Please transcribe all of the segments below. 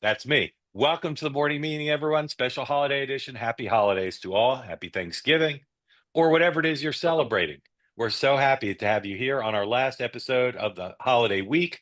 That's me. Welcome to the morning meeting, everyone. Special holiday edition. Happy holidays to all. Happy Thanksgiving, or whatever it is you're celebrating. We're so happy to have you here on our last episode of the holiday week.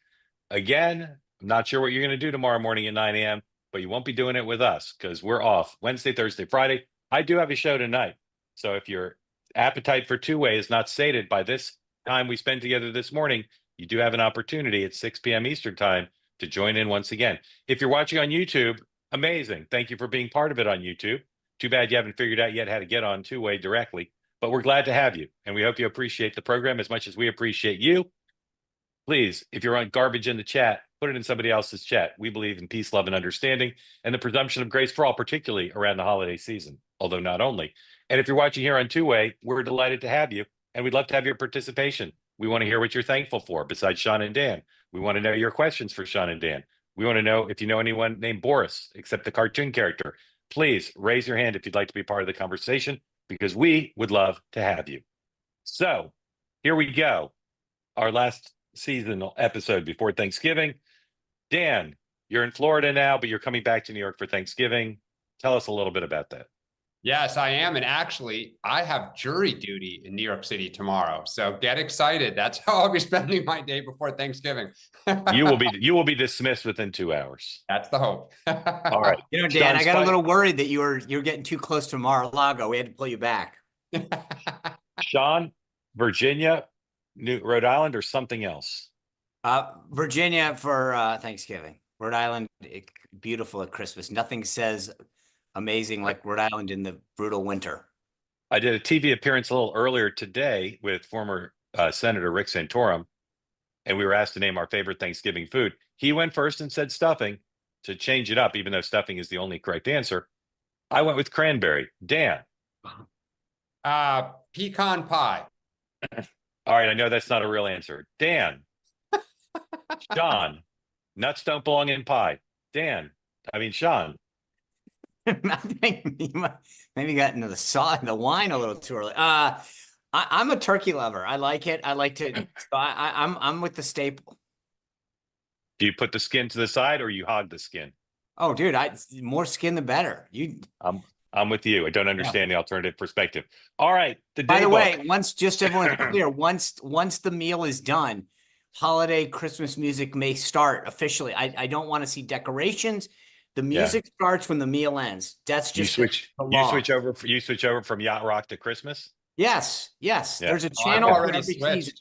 Again, I'm not sure what you're going to do tomorrow morning at 9 a.m., but you won't be doing it with us because we're off Wednesday, Thursday, Friday. I do have a show tonight. So if your appetite for two-way is not sated by this time we spend together this morning, you do have an opportunity at 6 p.m. Eastern time to join in once again. If you're watching on YouTube, amazing. Thank you for being part of it on YouTube. Too bad you haven't figured out yet how to get on two-way directly, but we're glad to have you. And we hope you appreciate the program as much as we appreciate you. Please, if you're on garbage in the chat, put it in somebody else's chat. We believe in peace, love, and understanding, and the presumption of grace for all, particularly around the holiday season, although not only. And if you're watching here on two-way, we're delighted to have you, and we'd love to have your participation. We want to hear what you're thankful for besides Sean and Dan. We want to know your questions for Sean and Dan. We want to know if you know anyone named Boris, except the cartoon character. Please raise your hand if you'd like to be part of the conversation, because we would love to have you. So here we go. Our last seasonal episode before Thanksgiving. Dan, you're in Florida now, but you're coming back to New York for Thanksgiving. Tell us a little bit about that. Yes, I am. And actually, I have jury duty in New York City tomorrow. So get excited. That's how I'll be spending my day before Thanksgiving. You will be dismissed within 2 hours. That's the hope. All right. Dan, I got a little worried that you're getting too close to Mar-a-Lago. We had to pull you back. Sean, Virginia, Rhode Island, or something else? Virginia for Thanksgiving. Rhode Island, beautiful at Christmas. Nothing says amazing like Rhode Island in the brutal winter. I did a TV appearance a little earlier today with former Senator Rick Santorum, and we were asked to name our favorite Thanksgiving food. He went first and said stuffing to change it up, even though stuffing is the only correct answer. I went with cranberry. Dan? Pecan pie. All right, I know that's not a real answer. Dan? Sean? Nuts don't belong in pie. Sean? I think maybe got into the wine a little too early. I'm a turkey lover. I like it. I like to. I'm with the staple. Do you put the skin to the side or you hog the skin? Oh, dude, more skin the better. I'm with you. I don't understand the alternative perspective. All right. By the way, just everyone's clear, once the meal is done, holiday Christmas music may start officially. I don't want to see decorations. The music starts when the meal ends. That's just you switch over from yacht rock to Christmas. Yes. Yeah. There's a channel for every season.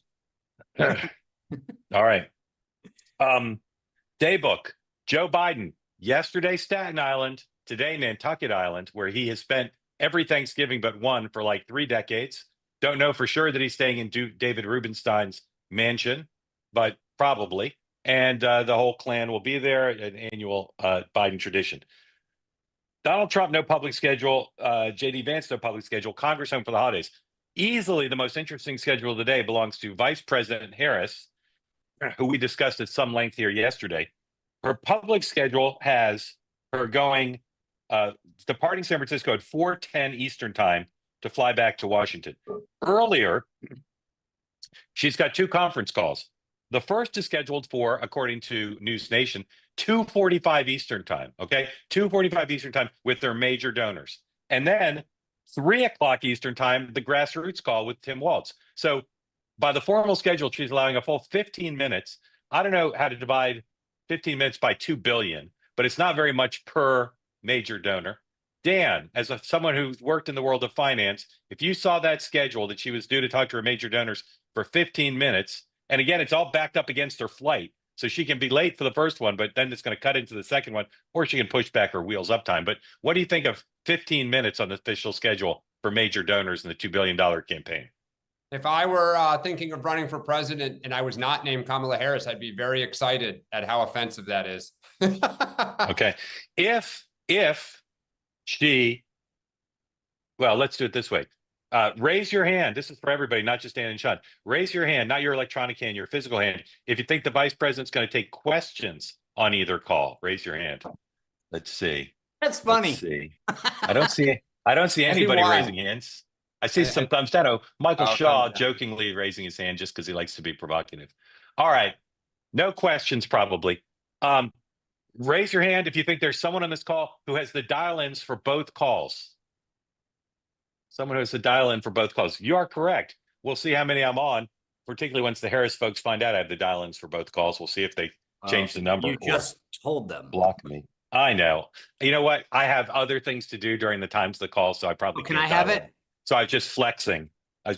All right. Daybook. Joe Biden. Yesterday, Staten Island. Today, Nantucket Island, where he has spent every Thanksgiving but one for like 3 decades. Don't know for sure that he's staying in David Rubenstein's mansion, but probably. And the whole clan will be there, an annual Biden tradition. Donald Trump, no public schedule. J.D. Vance, no public schedule. Congress home for the holidays. Easily the most interesting schedule of the day belongs to Vice President Harris, who we discussed at some length here yesterday. Her public schedule has her departing San Francisco at 4:10 Eastern time to fly back to Washington. Earlier, she's got 2 conference calls. The first is scheduled for, according to News Nation, 2:45 Eastern time, okay? 2:45 Eastern time with their major donors. And then 3 o'clock Eastern time, the grassroots call with Tim Walz. So by the formal schedule, she's allowing a full 15 minutes. I don't know how to divide 15 minutes by 2 billion, but it's not very much per major donor. Dan, as someone who's worked in the world of finance, if you saw that schedule that she was due to talk to her major donors for 15 minutes, and again, it's all backed up against her flight. So she can be late for the first one, but then it's going to cut into the second one, or she can push back her wheels up time. But what do you think of 15 minutes on the official schedule for major donors in the $2 billion campaign? If I were thinking of running for president and I was not named Kamala Harris, I'd be very excited at how offensive that is. Okay. If she, well, let's do it this way. Raise your hand. This is for everybody, not just Dan and Sean. Raise your hand, not your electronic hand, your physical hand. If you think the vice president's going to take questions on either call, raise your hand. Let's see. That's funny. Let's see. I don't see anybody raising hands. I see sometimes Michael Shaw jokingly raising his hand just because he likes to be provocative. All right. No questions, probably. Raise your hand if you think there's someone on this call who has the dial-ins for both calls. Someone who has the dial-in for both calls. You are correct. We'll see how many I'm on, particularly once the Harris folks find out I have the dial-ins for both calls. We'll see if they change the number You or just told them. block me. I know. You know what? I have other things to do during the times of the call, so I probably Can can't I have dial in. it? So I was just flexing. I'll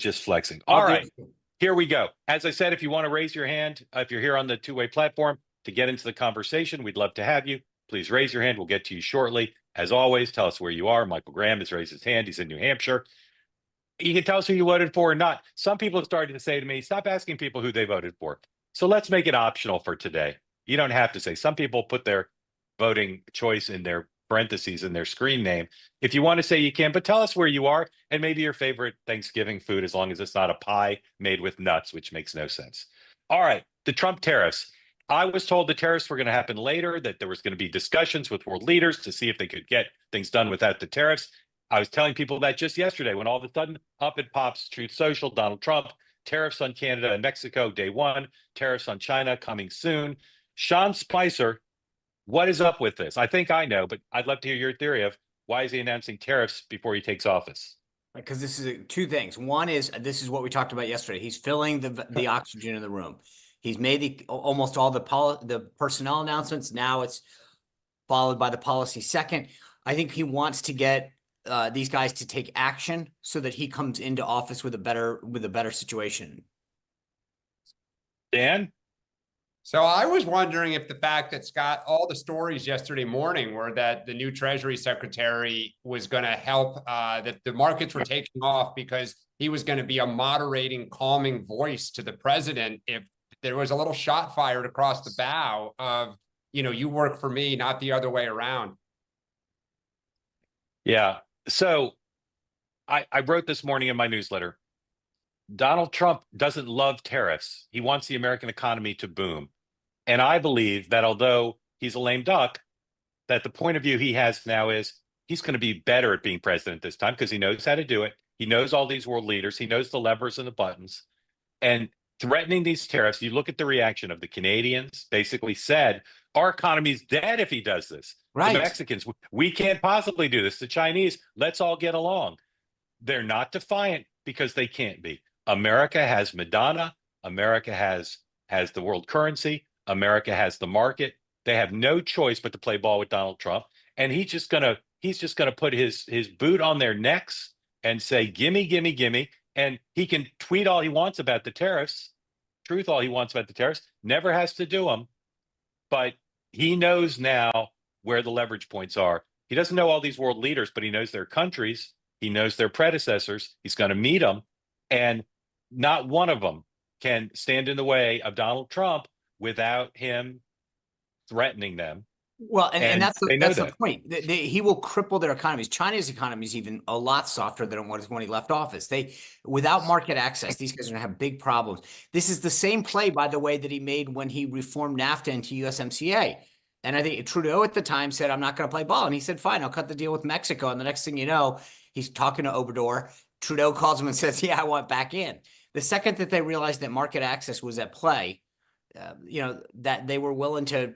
All do right. it. Here we go. As I said, if you want to raise your hand, if you're here on the two-way platform to get into the conversation, we'd love to have you. Please raise your hand. We'll get to you shortly. As always, tell us where you are. Michael Graham has raised his hand. He's in New Hampshire. You can tell us who you voted for or not. Some people have started to say to me, stop asking people who they voted for. So let's make it optional for today. You don't have to say. Some people put their voting choice in their parentheses in their screen name. If you want to say, you can, but tell us where you are and maybe your favorite Thanksgiving food, as long as it's not a pie made with nuts, which makes no sense. All right, the Trump tariffs. I was told the tariffs were going to happen later, that there was going to be discussions with world leaders to see if they could get things done without the tariffs. I was telling people that just yesterday, when all of a sudden up it pops, Truth Social, Donald Trump, tariffs on Canada and Mexico, day one, tariffs on China coming soon. Sean Spicer, what is up with this? I think I know, but I'd love to hear your theory of why is he announcing tariffs before he takes office? Because this is two things. One is, this is what we talked about yesterday. He's filling the oxygen in the room. He's made almost all the personnel announcements. Now it's followed by the policy second. I think he wants to get these guys to take action so that he comes into office with a better situation. Dan? So I was wondering if the fact that Scott, all the stories yesterday morning were that the new Treasury Secretary was going to help, that the markets were taking off because he was going to be a moderating, calming voice to the president if there was a little shot fired across the bow of, you work for me, not the other way around. Yeah. So I wrote this morning in my newsletter, Donald Trump doesn't love tariffs. He wants the American economy to boom. And I believe that although he's a lame duck, that the point of view he has now is he's going to be better at being president this time because he knows how to do it. He knows all these world leaders. He knows the levers and the buttons. And threatening these tariffs, you look at the reaction of the Canadians, basically said, our economy's dead if he does this. Right. The Mexicans, we can't possibly do this. The Chinese, let's all get along. They're not defiant because they can't be. America has Madonna. America has the world currency. America has the market. They have no choice but to play ball with Donald Trump. And he's just gonna put his boot on their necks and say, gimme, gimme, gimme. And he can tweet all he wants about the tariffs, truth all he wants about the tariffs, never has to do them. But he knows now where the leverage points are. He doesn't know all these world leaders, but he knows their countries. He knows their predecessors. He's going to meet them. And not one of them can stand in the way of Donald Trump without him threatening them. Well, and that's the that. point. He will cripple their economies. China's economy is even a lot softer than it was when he left office. Without market access, these guys are going to have big problems. This is the same play, by the way, that he made when he reformed NAFTA into USMCA. And I think Trudeau at the time said, I'm not going to play ball. And he said, fine, I'll cut the deal with Mexico. And the next thing you know, he's talking to Obrador. Trudeau calls him and says, yeah, I want back in. The second that they realized that market access was at play, that they were willing to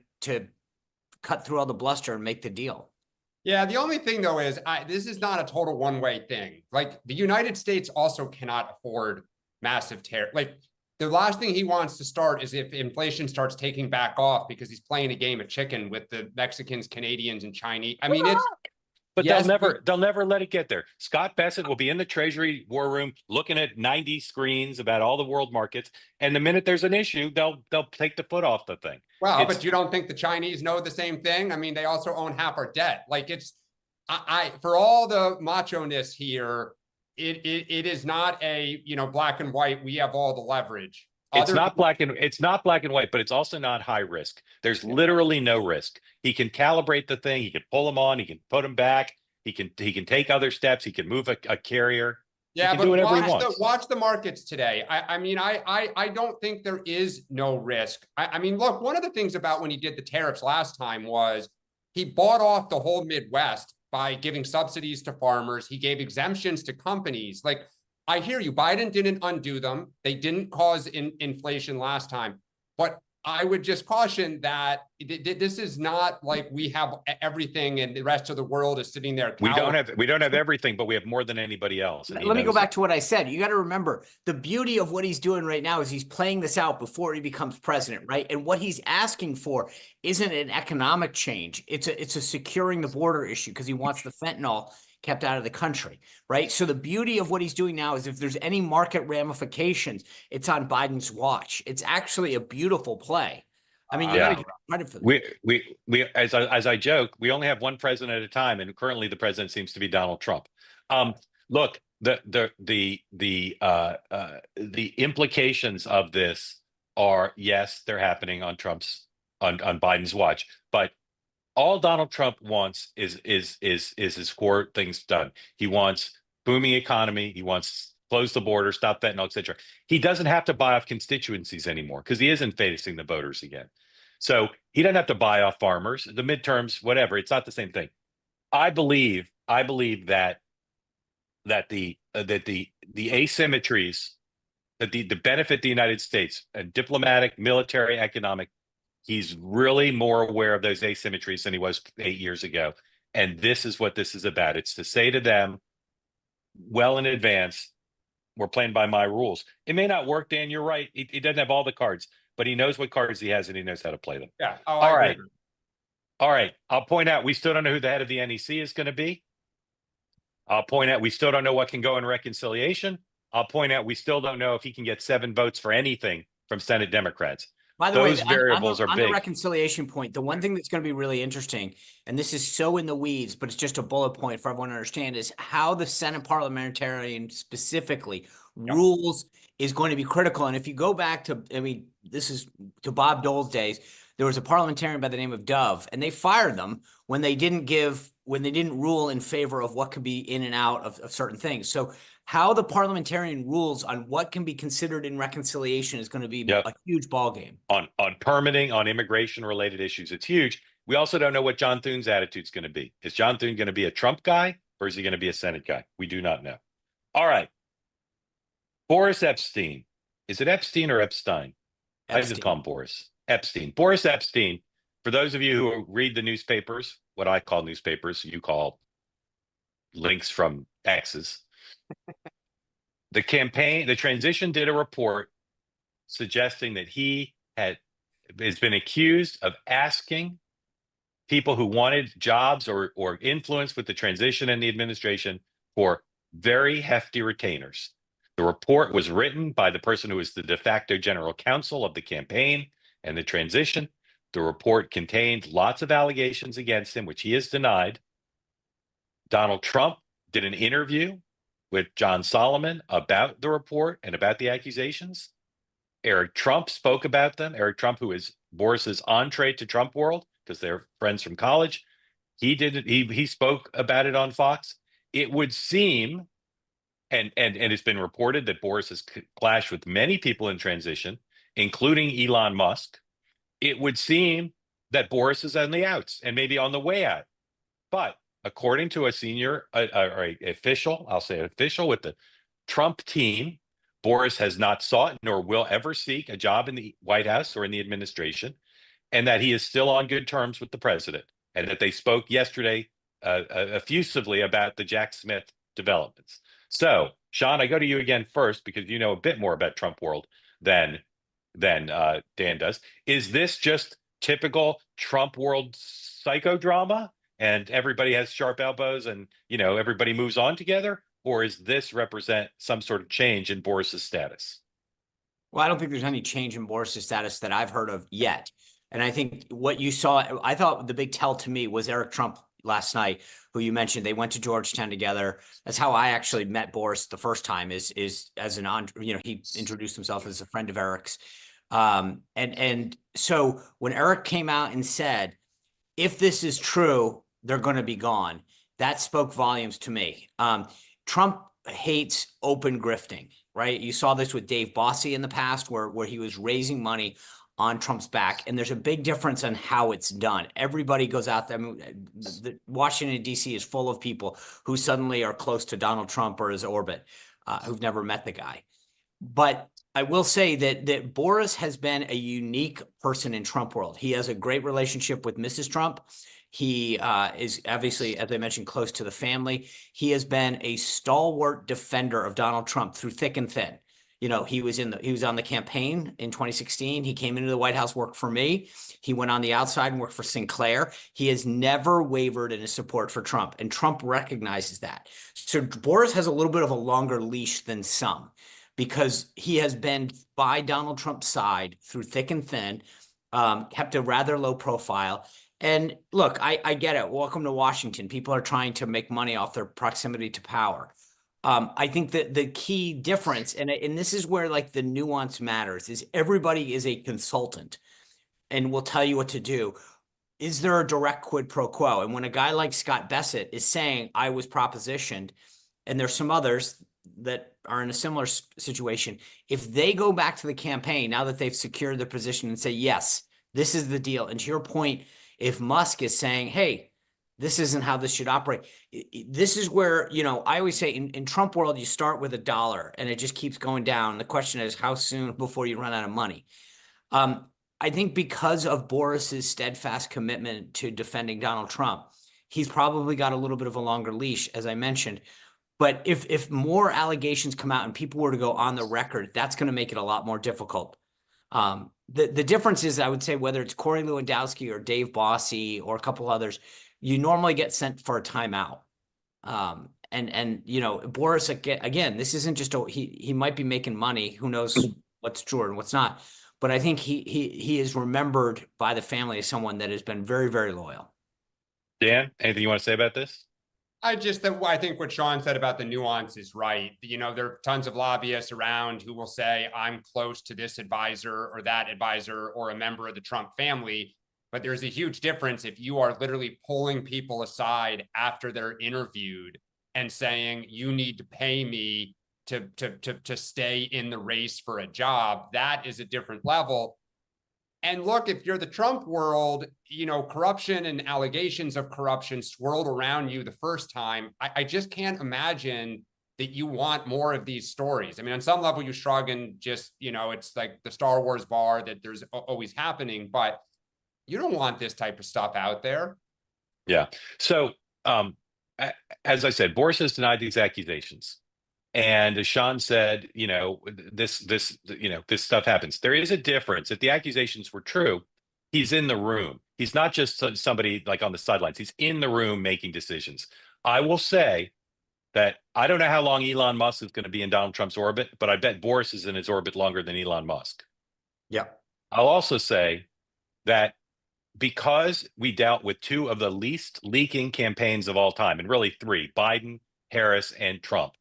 cut through all the bluster and make the deal. Yeah, the only thing though is this is not a total one-way thing. Like the United States also cannot afford massive tariff. Like the last thing he wants to start is if inflation starts taking back off because he's playing a game of chicken with the Mexicans, Canadians, and Chinese. I mean, But yes, they'll never let it get there. Scott Bessent will be in the Treasury war room looking at 90 screens about all the world markets. And the minute there's an issue, they'll take the foot off the thing. Well, but you don't think the Chinese know the same thing? I mean, they also own half our debt. Like for all the macho-ness here, it is not a, black and white. We have all the leverage. It's not black and white, but it's also not high risk. There's literally no risk. He can calibrate the thing. He can pull them on. He can put them back. He can take other steps. He can move a carrier. Yeah, but watch the markets today. I don't think there is no risk. I mean, look, one of the things about when he did the tariffs last time was he bought off the whole Midwest by giving subsidies to farmers. He gave exemptions to companies. Like, I hear you. Biden didn't undo them. They didn't cause inflation last time. But I would just caution that this is not like we have everything and the rest of the world is sitting there. We don't have everything, but we have more than anybody else. And Let me go back to what I said. You got to remember the beauty of what he's doing right now is he's playing this out before he becomes president, right? And what he's asking for isn't an economic change. It's a securing the border issue because he wants the fentanyl kept out of the country, right? So the beauty of what he's doing now is if there's any market ramifications, it's on Biden's watch. It's actually a beautiful play. I mean, you got to give credit for that. We as I joke, we only have one president at a time, and currently the president seems to be Donald Trump. Look, the implications of this are, yes, they're happening on on Biden's watch, but all Donald Trump wants is his core things done. He wants booming economy. He wants close the border, stop fentanyl, etc. He doesn't have to buy off constituencies anymore because he isn't facing the voters again. So he doesn't have to buy off farmers, the midterms, whatever. It's not the same thing. I believe that the asymmetries, that the benefit the United States, diplomatic, military, economic, he's really more aware of those asymmetries than he was 8 years ago. And this is what this is about. It's to say to them well in advance, we're playing by my rules. It may not work, Dan. You're right. He doesn't have all the cards, but he knows what cards he has and he knows how to play them. Yeah. All right. All right. I'll point out we still don't know who the head of the NEC is going to be. I'll point out we still don't know what can go in reconciliation. I'll point out we still don't know if he can get 7 votes for anything from Senate Democrats. By the Those way, variables are on big. the reconciliation point, the one thing that's going to be really interesting, and this is so in the weeds, but it's just a bullet point for everyone to understand, is how the Senate parliamentarian specifically rules is going to be critical. And if you go back to, I mean, this is to Bob Dole's days, there was a parliamentarian by the name of Dove, and they fired them when they didn't rule in favor of what could be in and out of certain things. So how the parliamentarian rules on what can be considered in reconciliation is going to be a huge ball game. On permitting, on immigration related issues, it's huge. We also don't know what John Thune's attitude is going to be. Is John Thune going to be a Trump guy or is he going to be a Senate guy? We do not know. All right. Boris Epstein. Is it Epstein or Epstein? I just call him Boris. Epstein. Boris Epstein. For those of you who read the newspapers, what I call newspapers, you call links from X's. The transition did a report suggesting that he has been accused of asking people who wanted jobs or influence with the transition and the administration for very hefty retainers. The report was written by the person who is the de facto general counsel of the campaign and the transition. The report contained lots of allegations against him, which he has denied. Donald Trump did an interview with John Solomon about the report and about the accusations. Eric Trump spoke about them. Eric Trump, who is Boris's entree to Trump world, because they're friends from college. He spoke about it on Fox. It would seem, and it's been reported that Boris has clashed with many people in transition, including Elon Musk. It would seem that Boris is on the outs and maybe on the way out. But according to a senior official, I'll say official with the Trump team, Boris has not sought nor will ever seek a job in the White House or in the administration, and that he is still on good terms with the president, and that they spoke yesterday effusively about the Jack Smith developments. So, Sean, I go to you again first because you know a bit more about Trump world than Dan does. Is this just typical Trump world psychodrama and everybody has sharp elbows and, you know, everybody moves on together? Or is this represent some sort of change in Boris's status? Well, I don't think there's any change in Boris's status that I've heard of yet. And I think what you saw, I thought the big tell to me was Eric Trump last night, who you mentioned. They went to Georgetown together. That's how I actually met Boris the first time is as he introduced himself as a friend of Eric's. And so when Eric came out and said, if this is true, they're going to be gone, that spoke volumes to me. Trump hates open grifting, right? You saw this with Dave Bossie in the past where he was raising money on Trump's back. And there's a big difference on how it's done. Everybody goes out there. I mean, Washington, D.C. is full of people who suddenly are close to Donald Trump or his orbit, who've never met the guy. But I will say that Boris has been a unique person in Trump world. He has a great relationship with Mrs. Trump. He is obviously, as I mentioned, close to the family. He has been a stalwart defender of Donald Trump through thick and thin. You know, he was on the campaign in 2016. He came into the White House, worked for me. He went on the outside and worked for Sinclair. He has never wavered in his support for Trump, and Trump recognizes that. So Boris has a little bit of a longer leash than some, because he has been by Donald Trump's side through thick and thin, kept a rather low profile. And look, I get it. Welcome to Washington. People are trying to make money off their proximity to power. I think that the key difference, and this is where like the nuance matters, is everybody is a consultant and will tell you what to do. Is there a direct quid pro quo? And when a guy like Scott Bassett is saying, I was propositioned, and there's some others that are in a similar situation, if they go back to the campaign now that they've secured their position and say, yes, this is the deal. And to your point, if Musk is saying, hey, this isn't how this should operate, this is where, you know, I always say in Trump world, you start with $1 and it just keeps going down. The question is how soon before you run out of money. I think because of Boris's steadfast commitment to defending Donald Trump, he's probably got a little bit of a longer leash, as I mentioned. But if more allegations come out and people were to go on the record, that's going to make it a lot more difficult. The difference is, I would say, whether it's Corey Lewandowski or Dave Bossie or a couple others, you normally get sent for a timeout. And you know, Boris, again, this isn't just he might be making money. Who knows what's true and what's not. But I think he is remembered by the family as someone that has been very, very loyal. Dan, anything you want to say about this? I think what Sean said about the nuance is right. You know, there are tons of lobbyists around who will say, I'm close to this advisor or that advisor or a member of the Trump family. But there's a huge difference if you are literally pulling people aside after they're interviewed and saying, you need to pay me to stay in the race for a job. That is a different level. And look, if you're the Trump world, you know, corruption and allegations of corruption swirled around you the first time. I just can't imagine that you want more of these stories. I mean, on some level, you shrug and just, you know, it's like the Star Wars bar that there's always happening, but you don't want this type of stuff out there. Yeah. So, as I said, Boris has denied these accusations. And as Sean said, you know, this stuff happens. There is a difference. If the accusations were true, he's in the room. He's not just somebody like on the sidelines. He's in the room making decisions. I will say that I don't know how long Elon Musk is going to be in Donald Trump's orbit, but I bet Boris is in his orbit longer than Elon Musk. Yeah. I'll also say that because we dealt with two of the least leaking campaigns of all time, and really three, Biden, Harris, and Trump,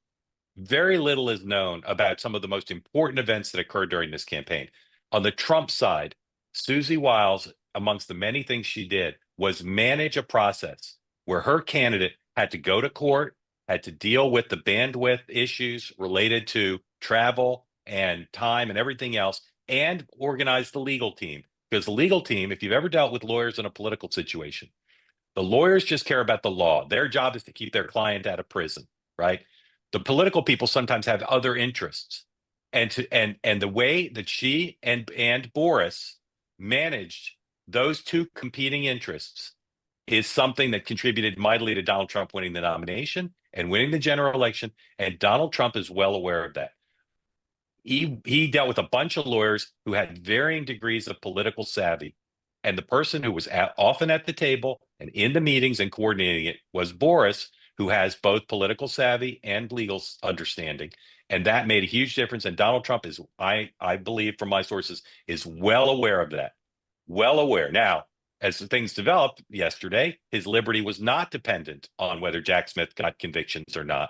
very little is known about some of the most important events that occurred during this campaign. On the Trump side, Susie Wiles, amongst the many things she did, was manage a process where her candidate had to go to court, had to deal with the bandwidth issues related to travel and time and everything else, and organize the legal team. Because the legal team, if you've ever dealt with lawyers in a political situation, the lawyers just care about the law. Their job is to keep their client out of prison, right? The political people sometimes have other interests, and the way that she and Boris managed those two competing interests is something that contributed mightily to Donald Trump winning the nomination and winning the general election. And Donald Trump is well aware of that. He dealt with a bunch of lawyers who had varying degrees of political savvy. And the person who was often at the table and in the meetings and coordinating it was Boris, who has both political savvy and legal understanding. And that made a huge difference. And Donald Trump is, I believe from my sources, is well aware of that. Well aware. Now, as things developed yesterday, his liberty was not dependent on whether Jack Smith got convictions or not.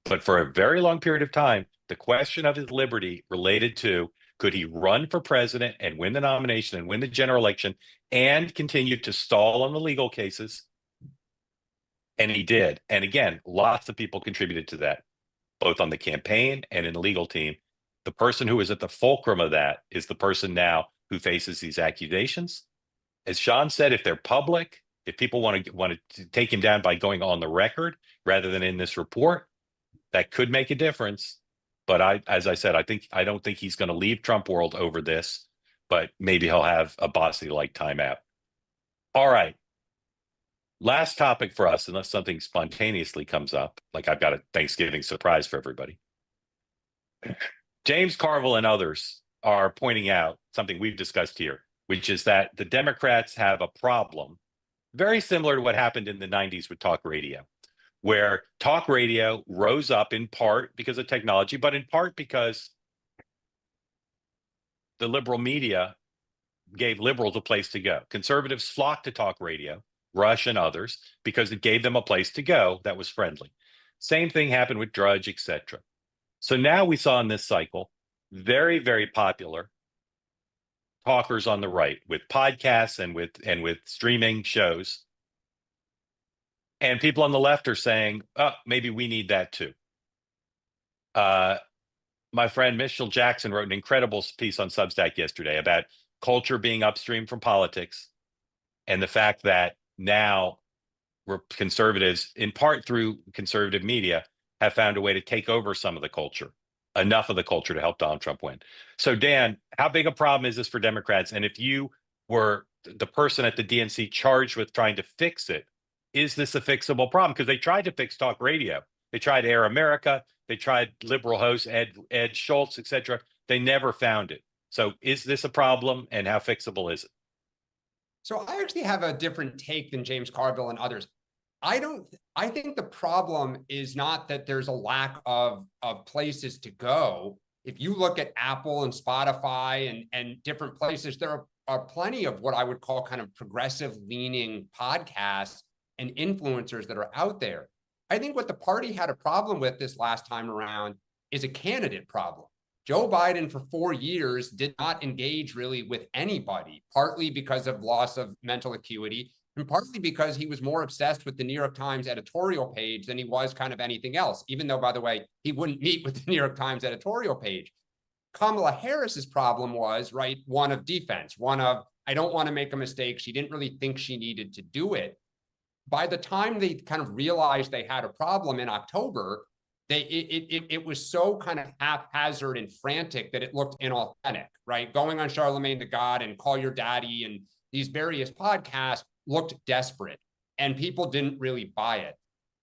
But for a very long period of time, the question of his liberty related to, could he run for president and win the nomination and win the general election and continue to stall on the legal cases? And he did. And again, lots of people contributed to that, both on the campaign and in the legal team. The person who is at the fulcrum of that is the person now who faces these accusations. As Sean said, if they're public, if people want to take him down by going on the record rather than in this report, that could make a difference. But as I said, I don't think he's going to leave Trump world over this, but maybe he'll have a Bossy-like timeout. All right. Last topic for us, unless something spontaneously comes up, like I've got a Thanksgiving surprise for everybody. James Carville and others are pointing out something we've discussed here, which is that the Democrats have a problem very similar to what happened in the 90s with talk radio, where talk radio rose up in part because of technology, but in part because the liberal media gave liberals a place to go. Conservatives flocked to talk radio, Rush and others, because it gave them a place to go that was friendly. Same thing happened with Drudge, etc. So now we saw in this cycle very, very popular talkers on the right with podcasts and with streaming shows. And people on the left are saying, oh, maybe we need that too. My friend Mitchell Jackson wrote an incredible piece on Substack yesterday about culture being upstream from politics and the fact that now conservatives, in part through conservative media, have found a way to take over some of the culture, enough of the culture to help Donald Trump win. So, Dan, how big a problem is this for Democrats? And if you were the person at the DNC charged with trying to fix it, is this a fixable problem? Because they tried to fix talk radio. They tried Air America. They tried liberal hosts, Ed Schultz, etc. They never found it. So is this a problem, and how fixable is it? So I actually have a different take than James Carville and others. I think the problem is not that there's a lack of places to go. If you look at Apple and Spotify and different places, there are plenty of what I would call kind of progressive leaning podcasts and influencers that are out there. I think what the party had a problem with this last time around is a candidate problem. Joe Biden for 4 years did not engage really with anybody, partly because of loss of mental acuity, and partly because he was more obsessed with the New York Times editorial page than he was kind of anything else, even though, by the way, he wouldn't meet with the New York Times editorial page. Kamala Harris's problem was, right, one of defense, one of, I don't want to make a mistake. She didn't really think she needed to do it. By the time they kind of realized they had a problem in October, it was so kind of haphazard and frantic that it looked inauthentic, right? Going on Charlemagne the God and Call Your Daddy and these various podcasts looked desperate, and people didn't really buy it.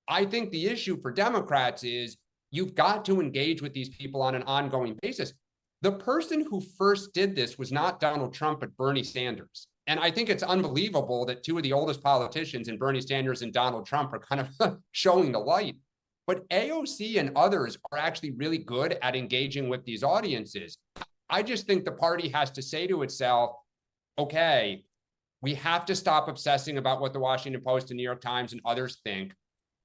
I think the issue for Democrats is you've got to engage with these people on an ongoing basis. The person who first did this was not Donald Trump, but Bernie Sanders. And I think it's unbelievable that two of the oldest politicians in Bernie Sanders and Donald Trump are kind of showing the light. But AOC and others are actually really good at engaging with these audiences. I just think the party has to say to itself, okay, we have to stop obsessing about what the Washington Post and New York Times and others think.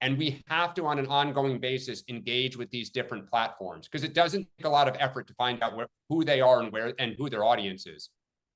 And we have to, on an ongoing basis, engage with these different platforms, because it doesn't take a lot of effort to find out who they are and who their audience is.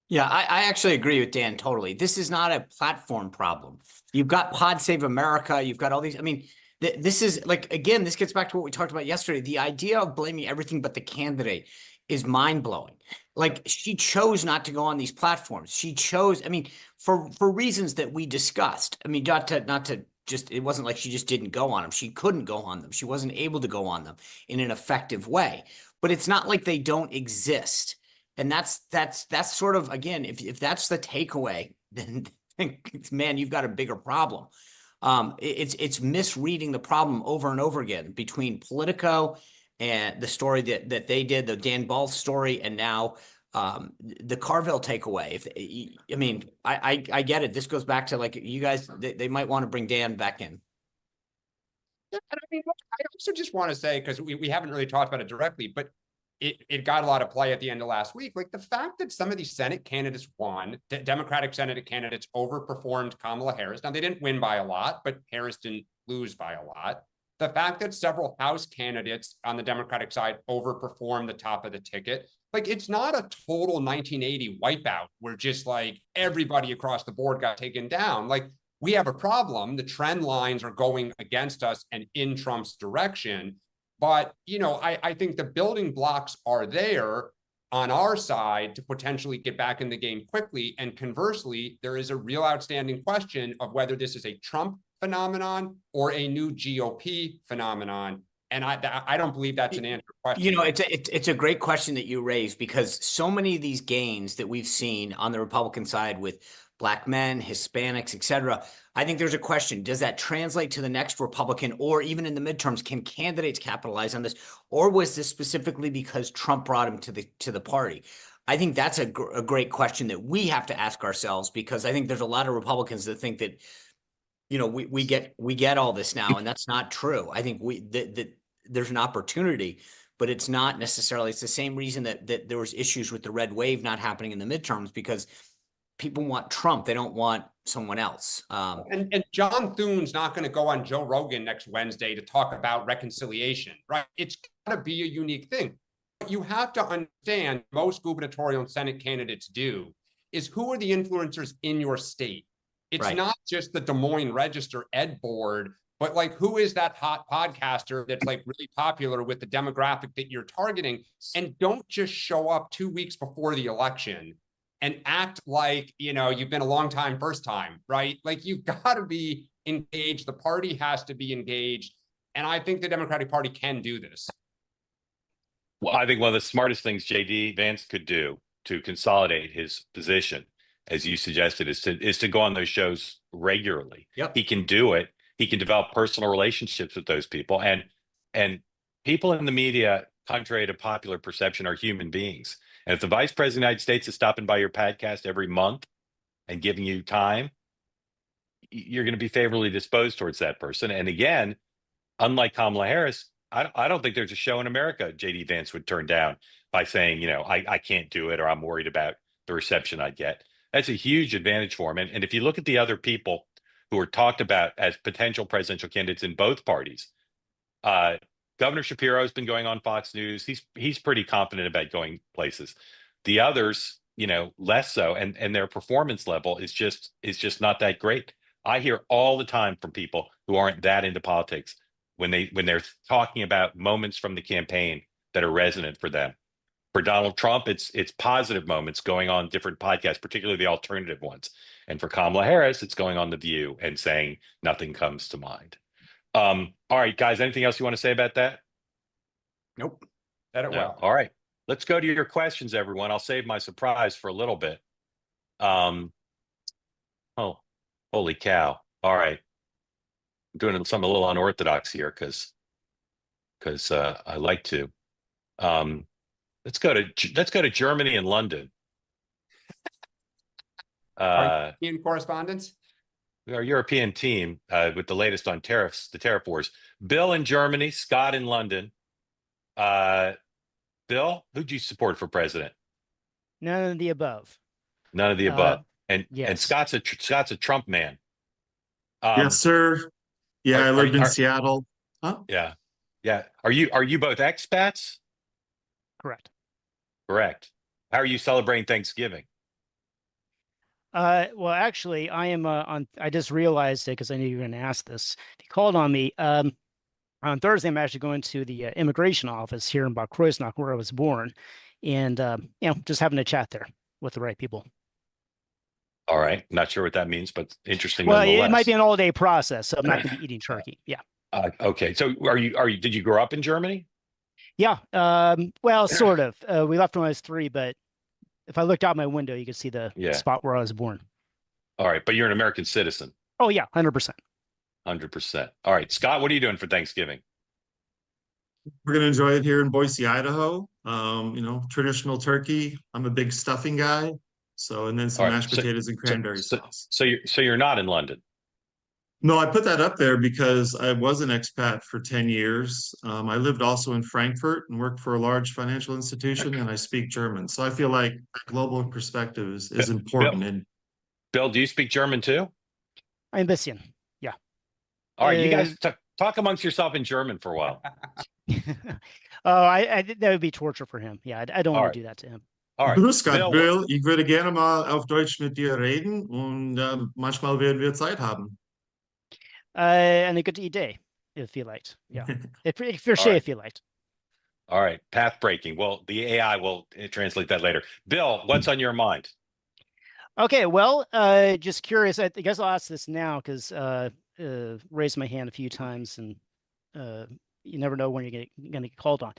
Yeah, I actually agree with Dan totally. This is not a platform problem. You've got Pod Save America. You've got all these. I mean, this is like, again, this gets back to what we talked about yesterday. The idea of blaming everything but the candidate is mind-blowing. Like, she chose not to go on these platforms. She chose, I mean, for reasons that we discussed. I mean, not to just, it wasn't like she just didn't go on them. She couldn't go on them. She wasn't able to go on them in an effective way. But it's not like they don't exist. And that's sort of, again, if that's the takeaway, then man, you've got a bigger problem. It's misreading the problem over and over again between Politico and the story that they did, the Dan Ball story, and now the Carville takeaway. I mean, I get it. This goes back to, like, you guys, they might want to bring Dan back in. Yeah, and I mean, I also just want to say, because we haven't really talked about it directly, but it got a lot of play at the end of last week. Like, the fact that some of these Senate candidates won, Democratic Senate candidates overperformed Kamala Harris. Now, they didn't win by a lot, but Harris didn't lose by a lot. The fact that several House candidates on the Democratic side overperformed the top of the ticket. Like, it's not a total 1980 wipeout where just like everybody across the board got taken down. Like, we have a problem. The trend lines are going against us and in Trump's direction. But, you know, I think the building blocks are there on our side to potentially get back in the game quickly. And conversely, there is a real outstanding question of whether this is a Trump phenomenon or a new GOP phenomenon. And I don't believe that's an answer question. You know, it's a great question that you raised, because so many of these gains that we've seen on the Republican side with Black men, Hispanics, et cetera, I think there's a question: does that translate to the next Republican, or even in the midterms? Can candidates capitalize on this, or was this specifically because Trump brought him to the party? I think that's a great question that we have to ask ourselves, because I think there's a lot of Republicans that think that, you know, we get all this now, and that's not true. I think that there's an opportunity, but it's not necessarily. It's the same reason that there was issues with the red wave not happening in the midterms, because people want Trump. They don't want someone else. And John Thune's not going to go on Joe Rogan next Wednesday to talk about reconciliation, right? It's got to be a unique thing. What you have to understand, most gubernatorial and Senate candidates do, is who are the influencers in your state? It's Right. not just the Des Moines Register Ed board, but like, who is that hot podcaster that's like really popular with the demographic that you're targeting? And don't just show up 2 weeks before the election and act like, you know, you've been a long time, first time, right? Like, you've got to be engaged. The party has to be engaged. And I think the Democratic Party can do this. Well, I think one of the smartest things JD Vance could do to consolidate his position, as you suggested, is to go on those shows regularly. Yep. He can do it. He can develop personal relationships with those people, and people in the media, contrary to popular perception, are human beings. And if the vice president of the United States is stopping by your podcast every month and giving you time, you're going to be favorably disposed towards that person. And again, unlike Kamala Harris, I don't think there's a show in America JD Vance would turn down by saying, you know, I can't do it, or I'm worried about the reception I get. That's a huge advantage for him. And if you look at the other people who are talked about as potential presidential candidates in both parties, Governor Shapiro has been going on Fox News. He's pretty confident about going places. The others, you know, less so, and their performance level is just not that great. I hear all the time from people who aren't that into politics when they're talking about moments from the campaign that are resonant for them. For Donald Trump, it's positive moments going on different podcasts, particularly the alternative ones. And for Kamala Harris, it's going on The View and saying nothing comes to mind. All right, guys, anything else you want to say about that? Nope. Said it well. All right, let's go to your questions, everyone. I'll save my surprise for a little bit. Oh, holy cow. All right. I'm doing something a little unorthodox here because I like to. Let's go to Germany and London. In correspondence? Our European team with the latest on tariffs, the tariff wars. Bill in Germany, Scott in London. Bill, who'd you support for president? None of the above. None of the above. And yes. Scott's a Trump man. Yes, sir. Yeah, I lived in Seattle. Huh? Yeah. Are you both expats? Correct. Correct. How are you celebrating Thanksgiving? Well, actually, I am I just realized it because I knew you were going to ask this. You called on me. On Thursday, I'm actually going to the immigration office here in Bad Kreuznach, where I was born, and you know, just having a chat there with the right people. All right. Not sure what that means, but interesting. Well, nonetheless. it might be an all-day process, so I'm not going to be eating turkey. Yeah. Okay. So did you grow up in Germany? Yeah. Well, sort of. We left when I was 3, but if I looked out my window, you could see the spot where I was born. All right. But you're an American citizen. Oh, yeah. 100%. 100%. All right. Scott, what are you doing for Thanksgiving? We're going to enjoy it here in Boise, Idaho. You know, traditional turkey. I'm a big stuffing guy. So, and then some mashed potatoes and cranberry sauce. So you're not in London? No, I put that up there because I was an expat for 10 years. I lived also in Frankfurt and worked for a large financial institution, and I speak German. So I feel like global perspective is important. Bill, do you speak German too? Ein bisschen. Yeah. All right, you guys talk amongst yourself in German for a while. Oh, I that would be torture for him. Yeah, I don't want to do that to him. All right. Grüß Gott, Bill. Ich würde gerne mal auf Deutsch mit dir reden und manchmal werden wir Zeit haben. And a good day, if you liked. Yeah. For sure, if you liked. All right. Path breaking. Well, the AI will translate that later. Bill, what's on your mind? Okay. Well, just curious. I guess I'll ask this now because raised my hand a few times and you never know when you're going to get called on.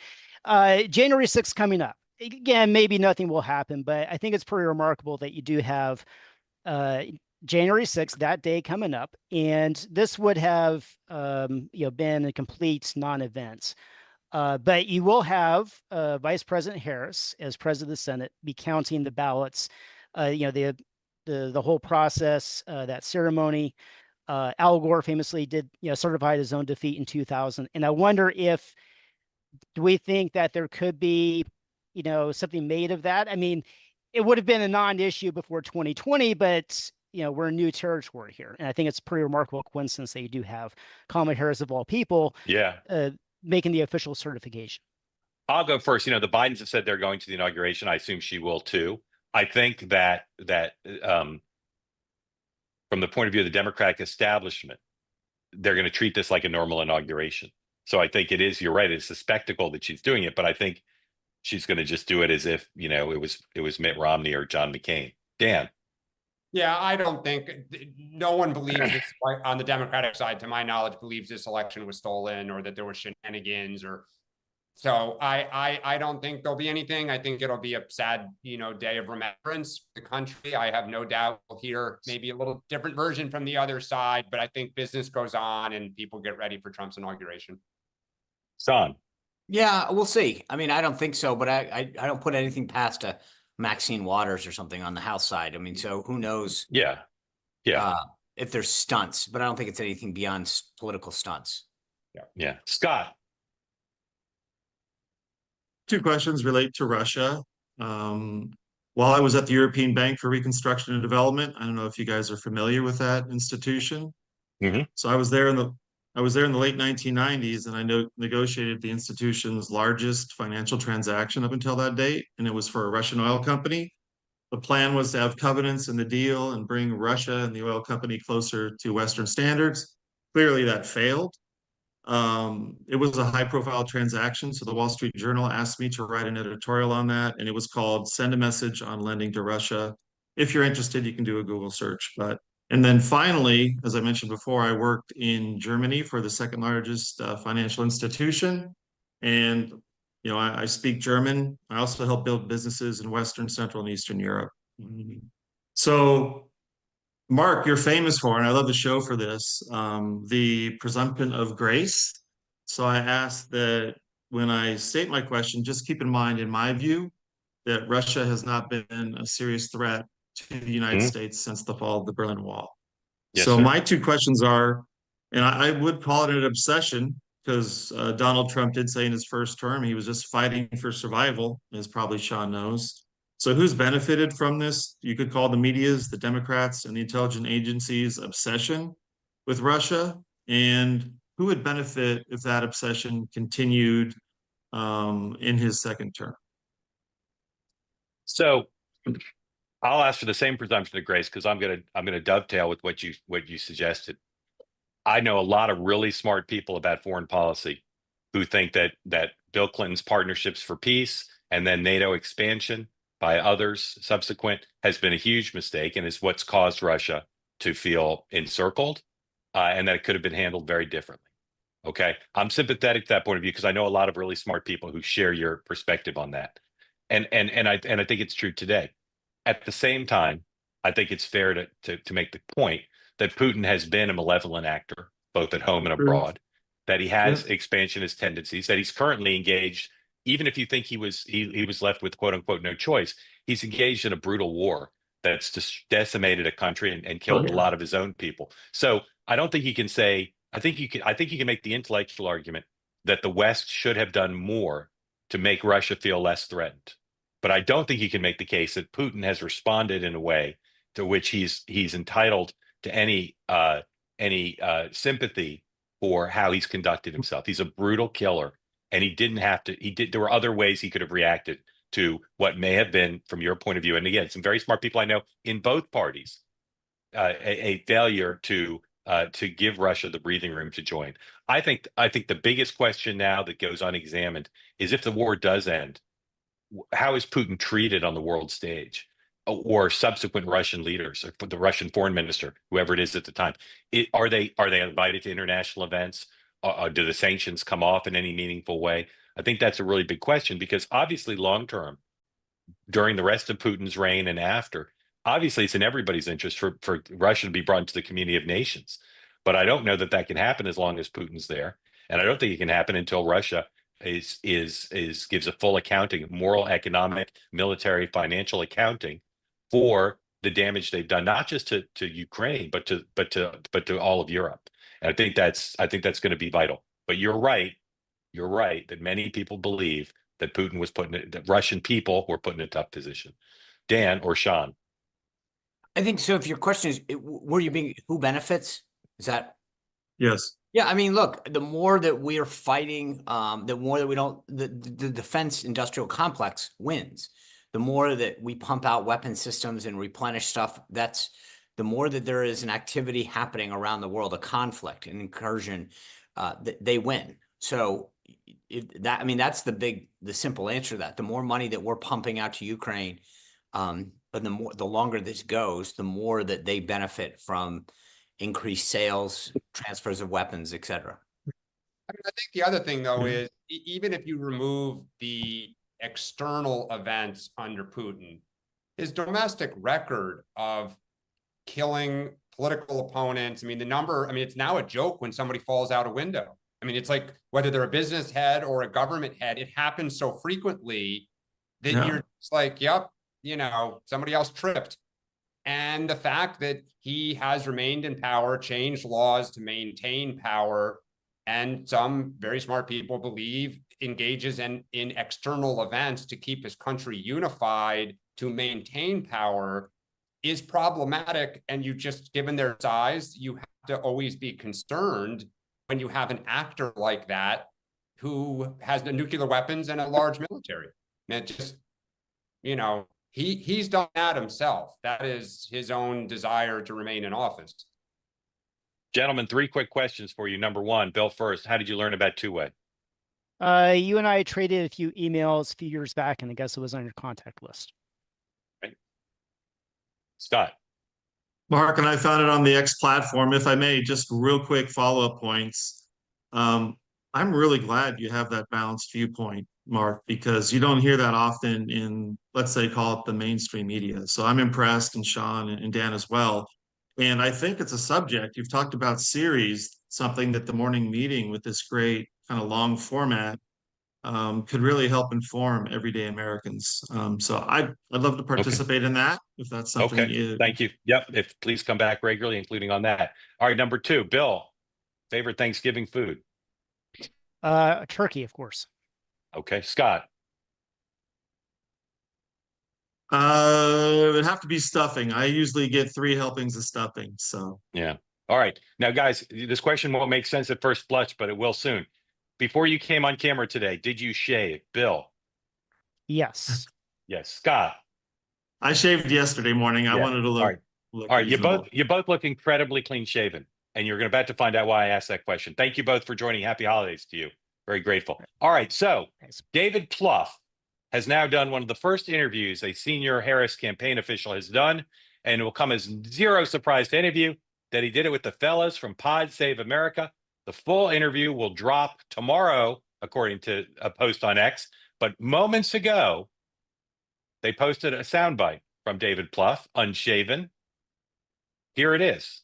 January 6th coming up. Again, maybe nothing will happen, but I think it's pretty remarkable that you do have January 6th, that day coming up, and this would have been a complete non-event. But you will have Vice President Harris, as President of the Senate, be counting the ballots. The whole process, that ceremony. Al Gore famously did, certified his own defeat in 2000. And I wonder if, do we think that there could be, something made of that? I mean, it would have been a non-issue before 2020, but we're in new territory here, and I think it's a pretty remarkable coincidence that you do have Kamala Harris, of all people, making the official certification. I'll go first. The Bidens have said they're going to the inauguration. I assume she will too. I think that from the point of view of the Democratic establishment, they're going to treat this like a normal inauguration. So I think it is, you're right, it's a spectacle that she's doing it, but I think she's going to just do it as if, it was Mitt Romney or John McCain. Dan. Yeah, I don't think, no one believes this, on the Democratic side, to my knowledge, believes this election was stolen or that there were shenanigans or. So I don't think there'll be anything. I think it'll be a sad, day of remembrance for the country. I have no doubt we'll hear maybe a little different version from the other side, but I think business goes on and people get ready for Trump's inauguration. Son. Yeah, we'll see. I mean, I don't think so, but I don't put anything past a Maxine Waters or something on the House side. I mean, so who knows? Yeah. If there's stunts, but I don't think it's anything beyond political stunts. Yeah. Scott. Two questions relate to Russia. While I was at the European Bank for Reconstruction and Development, I don't know if you guys are familiar with that institution. Mm-hmm. So I was there in the late 1990s, and I negotiated the institution's largest financial transaction up until that date, and it was for a Russian oil company. The plan was to have covenants in the deal and bring Russia and the oil company closer to Western standards. Clearly, that failed. It was a high-profile transaction, so the Wall Street Journal asked me to write an editorial on that, and it was called "Send a Message on Lending to Russia." If you're interested, you can do a Google search. And then finally, as I mentioned before, I worked in Germany for the second largest financial institution, and I speak German. I also help build businesses in Western, Central, and Eastern Europe. So, Mark, you're famous for, and I love the show for this, the presumption of grace. So I ask that when I state my question, just keep in mind, in my view, that Russia has not been a serious threat to the United States since the fall of the Berlin Wall. Yes, so sir. My two questions are, and I would call it an obsession, because Donald Trump did say in his first term he was just fighting for survival, as probably Sean knows. So who's benefited from this? You could call the media's, the Democrats, and the intelligence agencies' obsession with Russia. And who would benefit if that obsession continued in his second term? So I'll ask for the same presumption of grace, because I'm gonna dovetail with what you suggested. I know a lot of really smart people about foreign policy who think that Bill Clinton's partnerships for peace and then NATO expansion by others subsequent has been a huge mistake and is what's caused Russia to feel encircled, and that it could have been handled very differently. Okay, I'm sympathetic to that point of view because I know a lot of really smart people who share your perspective on that, and I think it's true today. At the same time, I think it's fair to make the point that Putin has been a malevolent actor, both at home and abroad, that he has expansionist tendencies, that he's currently engaged, even if you think he was left with quote unquote no choice, he's engaged in a brutal war that's just decimated a country and killed a lot of his own people. So I don't think you can say, I think you can make the intellectual argument that the West should have done more to make Russia feel less threatened. But I don't think you can make the case that Putin has responded in a way to which he's entitled to any sympathy for how he's conducted himself. He's a brutal killer, and he didn't have to. There were other ways he could have reacted to what may have been, from your point of view, and again, some very smart people I know in both parties, a failure to give Russia the breathing room to join. I think the biggest question now that goes unexamined is, if the war does end, how is Putin treated on the world stage, or subsequent Russian leaders, or the Russian foreign minister, whoever it is at the time? Are they invited to international events? Do the sanctions come off in any meaningful way? I think that's a really big question, because obviously long term, during the rest of Putin's reign and after, obviously it's in everybody's interest for Russia to be brought into the community of nations. But I don't know that that can happen as long as Putin's there, and I don't think it can happen until Russia is gives a full accounting, moral, economic, military, financial accounting for the damage they've done, not just to Ukraine, but to all of Europe. And I think that's going to be vital. But you're right that many people believe that Putin was that Russian people were put in a tough position. Dan or Sean? I think so. If your question is, were you being, who benefits? Is that? Yes. Yeah, I mean, look, the more that we are fighting, the more that we don't, the defense industrial complex wins. The more that we pump out weapon systems and replenish stuff, that's the more that there is an activity happening around the world, a conflict, an incursion, they win. So I mean, that's the simple answer to that. The more money that we're pumping out to Ukraine, but the longer this goes, the more that they benefit from increased sales, transfers of weapons, et cetera. I mean, I think the other thing, though, is even if you remove the external events under Putin, his domestic record of killing political opponents, I mean, it's now a joke when somebody falls out a window. I mean, it's like whether they're a business head or a government head, it happens so frequently that you're just like, yep, somebody else tripped. And the fact that he has remained in power, changed laws to maintain power, and some very smart people believe engages in external events to keep his country unified, to maintain power, is problematic. And you just, given their size, you have to always be concerned when you have an actor like that who has the nuclear weapons and a large military. And it just, he's done that himself. That is his own desire to remain in office. Gentlemen, 3 quick questions for you. Number 1, Bill first. How did you learn about two-way? You and I traded a few emails a few years back, and I guess it was on your contact list. Right. Scott? Mark and I found it on the X platform. If I may, just real quick follow-up points. I'm really glad you have that balanced viewpoint, Mark, because you don't hear that often in, let's say, call it the mainstream media. So I'm impressed, and Sean and Dan as well. And I think it's a subject you've talked about, series, something that the morning meeting with this great kind of long format could really help inform everyday Americans. So I'd love to participate in that if that's something. Okay, thank you. Yep, please come back regularly, including on that. All right, number 2, Bill, favorite Thanksgiving food? Turkey, of course. Okay, Scott? It would have to be stuffing. I usually get 3 helpings of stuffing. So yeah. All right. Now, guys, this question won't make sense at first blush, but it will soon. Before you came on camera today, did you shave? Bill? Yes. Yes. Scott? I shaved yesterday morning. I wanted to look. All right. You both look incredibly clean shaven, and you're about to find out why I asked that question. Thank you both for joining. Happy holidays to you. Very grateful. All right. So David Plouffe has now done one of the first interviews a senior Harris campaign official has done, and it will come as zero surprise to any of you that he did it with the fellas from Pod Save America. The full interview will drop tomorrow, according to a post on X. But moments ago, they posted a soundbite from David Plouffe, unshaven. Here it is.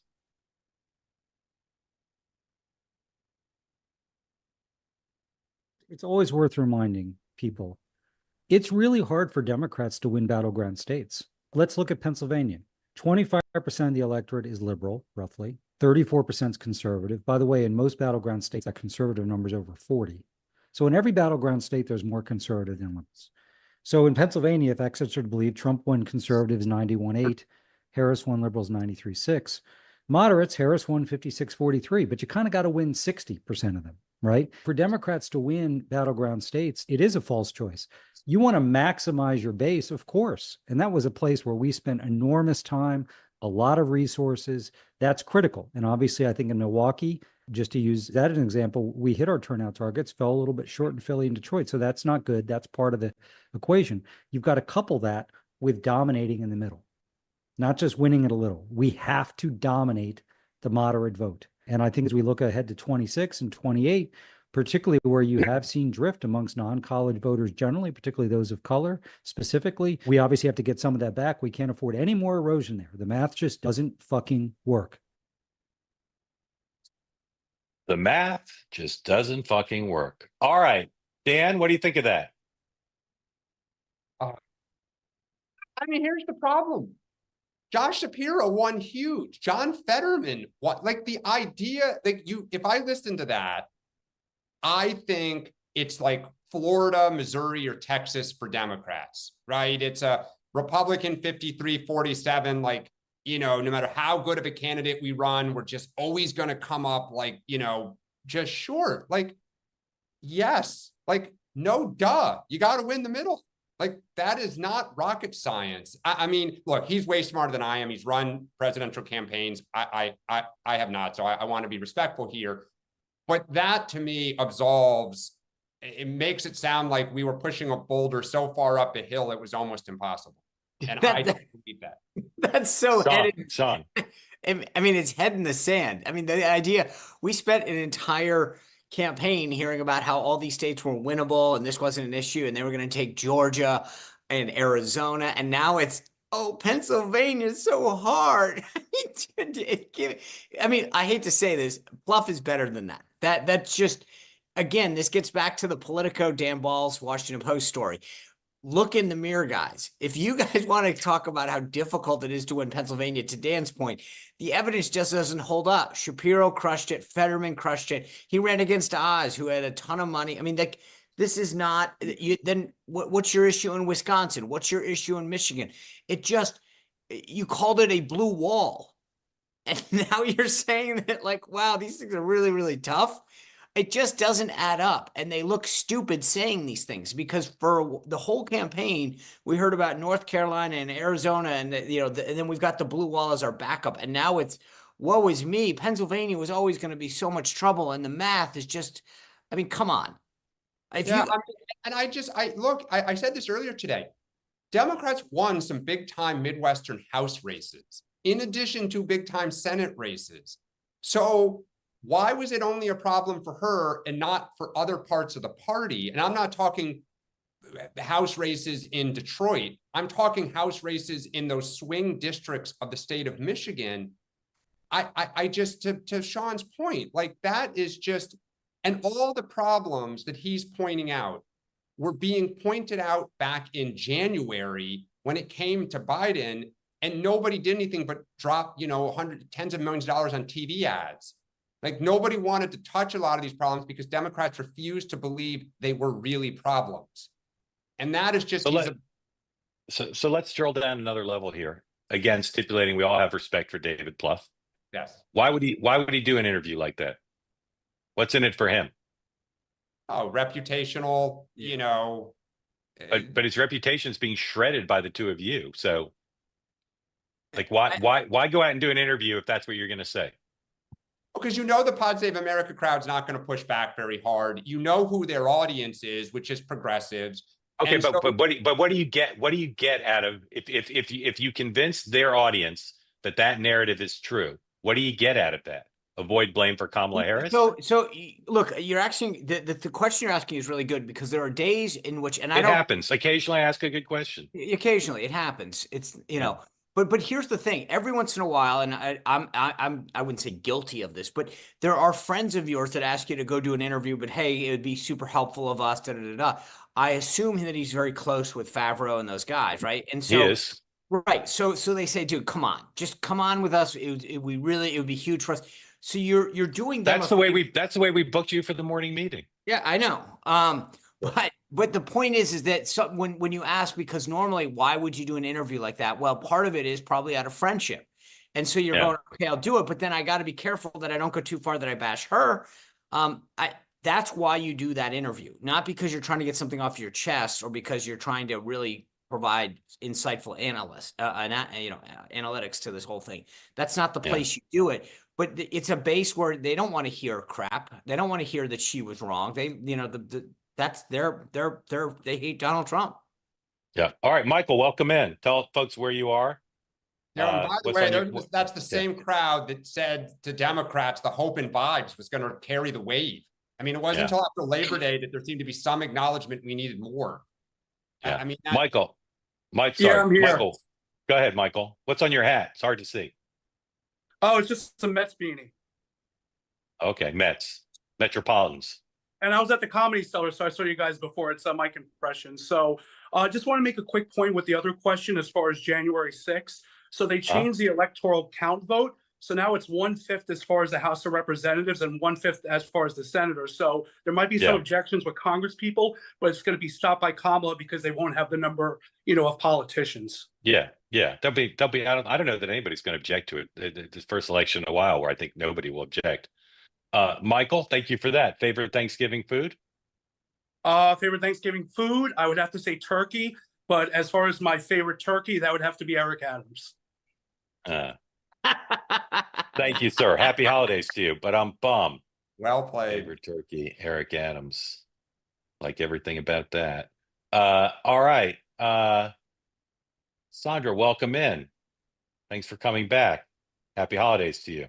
It's always worth reminding people, it's really hard for Democrats to win battleground states. Let's look at Pennsylvania. 25% of the electorate is liberal, roughly. 34% is conservative. By the way, in most battleground states, that conservative number is over 40. So in every battleground state, there's more conservative than liberals. So in Pennsylvania, if X are to believe, Trump won conservatives 91.8, Harris won liberals 93.6. Moderates, Harris won 56.43, but you kind of got to win 60% of them, right? For Democrats to win battleground states, it is a false choice. You want to maximize your base, of course. And that was a place where we spent enormous time, a lot of resources. That's critical. And obviously, I think in Milwaukee, just to use that as an example, we hit our turnout targets, fell a little bit short in Philly and Detroit. So that's not good. That's part of the equation. You've got to couple that with dominating in the middle, not just winning it a little. We have to dominate the moderate vote. And I think as we look ahead to 26 and 28, particularly where you have seen drift amongst non-college voters generally, particularly those of color specifically, we obviously have to get some of that back. We can't afford any more erosion there. The math just doesn't fucking work. The math just doesn't fucking work. All right, Dan, what do you think of that? I mean, here's the problem. Josh Shapiro won huge. John Fetterman, what, like the idea that if I listen to that, I think it's like Florida, Missouri, or Texas for Democrats, right? It's a Republican 53-47, like, you know, no matter how good of a candidate we run, we're just always going to come up like, you know, just short. Like, yes, like, no, duh, you got to win the middle. Like, that is not rocket science. I mean, look, he's way smarter than I am. He's run presidential campaigns. I have not, so I want to be respectful here. But that to me absolves, it makes it sound like we were pushing a boulder so far up a hill it was almost impossible. And I don't believe that. That's so headed. Son. I mean, it's head in the sand. I mean, the idea, we spent an entire campaign hearing about how all these states were winnable and this wasn't an issue and they were going to take Georgia and Arizona. And now it's, oh, Pennsylvania is so hard. I mean, I hate to say this, bluff is better than that. That's just, again, this gets back to the Politico Dan Ball's Washington Post story. Look in the mirror, guys. If you guys want to talk about how difficult it is to win Pennsylvania, to Dan's point, the evidence just doesn't hold up. Shapiro crushed it. Fetterman crushed it. He ran against Oz, who had a ton of money. I mean, like, this is not, then what's your issue in Wisconsin? What's your issue in Michigan? It just, you called it a blue wall. And now you're saying that, like, wow, these things are really, really tough. It just doesn't add up. And they look stupid saying these things because for the whole campaign, we heard about North Carolina and Arizona and, and then we've got the blue wall as our backup. And now it's, woe is me. Pennsylvania was always going to be so much trouble. And the math is just, I mean, come on. I said this earlier today. Democrats won some big time Midwestern House races, in addition to big time Senate races. So why was it only a problem for her and not for other parts of the party? And I'm not talking House races in Detroit. I'm talking House races in those swing districts of the state of Michigan. I just, to Sean's point, like, that is just, and all the problems that he's pointing out were being pointed out back in January when it came to Biden, and nobody did anything but drop, tens of millions of dollars on TV ads. Like, nobody wanted to touch a lot of these problems because Democrats refused to believe they were really problems. And that is just... So let's drill down another level here. Again, stipulating we all have respect for David Plouffe. Yes. Why would he do an interview like that? What's in it for him? Oh, reputational, But his reputation is being shredded by the two of you. So, like, why go out and do an interview if that's what you're going to say? Because the Pod Save America crowd's not going to push back very hard. You know who their audience is, which is progressives. Okay, but what do you get? What do you get out of if you convince their audience that narrative is true? What do you get out of that? Avoid blame for Kamala Harris? So look, you're asking the question you're asking is really good because there are days in which, and it happens. Occasionally I ask a good question. Occasionally it happens. It's, but here's the thing, every once in a while, and I wouldn't say guilty of this, but there are friends of yours that ask you to go do an interview, but hey, it would be super helpful of us, I assume that he's very close with Favreau and those guys, right? And so, he is. Right. So they say, dude, come on, just come on with us. It would be huge for us. So you're doing them. That's the way we booked you for the morning meeting. Yeah, I know. But the point is that when you ask, because normally, why would you do an interview like that? Well, part of it is probably out of friendship. And so you're going, okay, I'll do it. But then I got to be careful that I don't go too far that I bash her. That's why you do that interview, not because you're trying to get something off your chest or because you're trying to really provide insightful analytics to this whole thing. That's not the place you do it. But it's a base where they don't want to hear crap. They don't want to hear that she was wrong. They, that's they hate Donald Trump. Yeah. All right, Michael, welcome in. Tell folks where you are. No, and by the what's way, on your- that's the yeah. same crowd that said to Democrats the hope and vibes was going to carry the wave. I mean, it wasn't Yeah. until after Labor Day that there seemed to be some acknowledgement we needed more. Yeah. I mean, Michael, Yeah, sorry, I'm here. Michael, go ahead, Michael. What's on your hat? It's hard to see. Oh, it's just some Mets beanie. Okay, Metropolitans. And I was at the Comedy Cellar, so I saw you guys before. It's my impression. So just want to make a quick point with the other question as far as January 6th. So they changed the electoral count vote. So now it's 1/5 as far as the House of Representatives and 1/5 as far as the senators. So there might be some objections with Congress people, but it's going to be stopped by Kamala because they won't have the number, of politicians. Yeah. They'll be. I don't know that anybody's going to object to it. This first election in a while where I think nobody will object. Michael, thank you for that. Favorite Thanksgiving food? Favorite Thanksgiving food, I would have to say turkey. But as far as my favorite turkey, that would have to be Eric Adams. Thank you, sir. Happy holidays to you. But I'm bummed. well played. Favorite turkey, Eric Adams. Like everything about that. All right. Sandra, welcome in. Thanks for coming back. Happy holidays to you.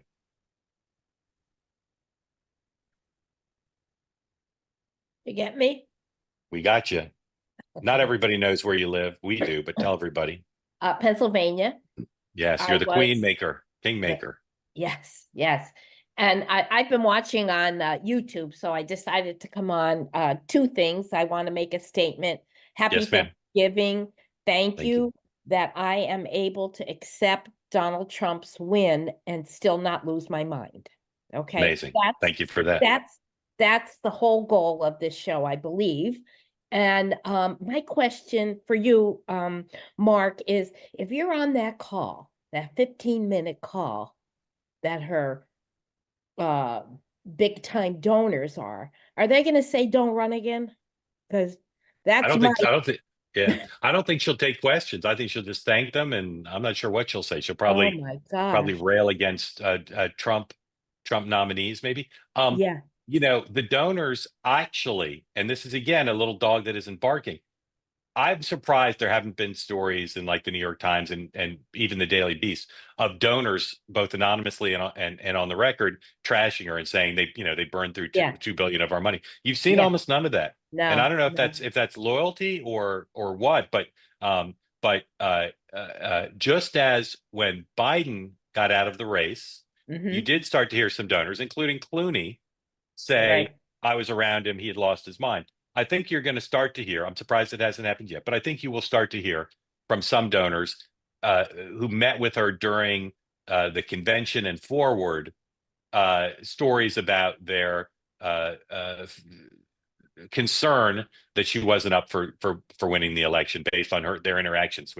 You get me? We got you. Not everybody knows where you live. We do, but tell everybody. Pennsylvania. Yes, I you're the was- queen maker, king maker. Yes, yes. And I've been watching on YouTube, so I decided to come on. Two things. I want to make a statement. Happy Yes, ma'am. Thanksgiving. Thank Thank you that I am able to accept Donald Trump's win and still not lose my mind. Okay. Amazing. Thank you for that. That's the whole goal of this show, I believe. And my question for you, Mark, is if you're on that call, that 15-minute call that her big time donors are they going to say don't run again? Because that's I don't think she'll take questions. I think she'll just thank them, and I'm not sure what she'll say. She'll oh my probably gosh. rail against Trump nominees, maybe. Yeah. The donors actually, and this is again a little dog that isn't barking. I'm surprised there haven't been stories in like the New York Times and even the Daily Beast of donors, both anonymously and on the record, trashing her and saying they burned through $2 billion of our money. You've seen almost none of that, No. and I don't know if that's loyalty or what, but just as when Biden got out of the race, you did start to hear some donors, including Clooney, say, Right. I was around him, he had lost his mind. I think you're going to start to hear, I'm surprised it hasn't happened yet, but I think you will start to hear from some donors who met with her during the convention and forward stories about their concern that she wasn't up for winning the election based on their interactions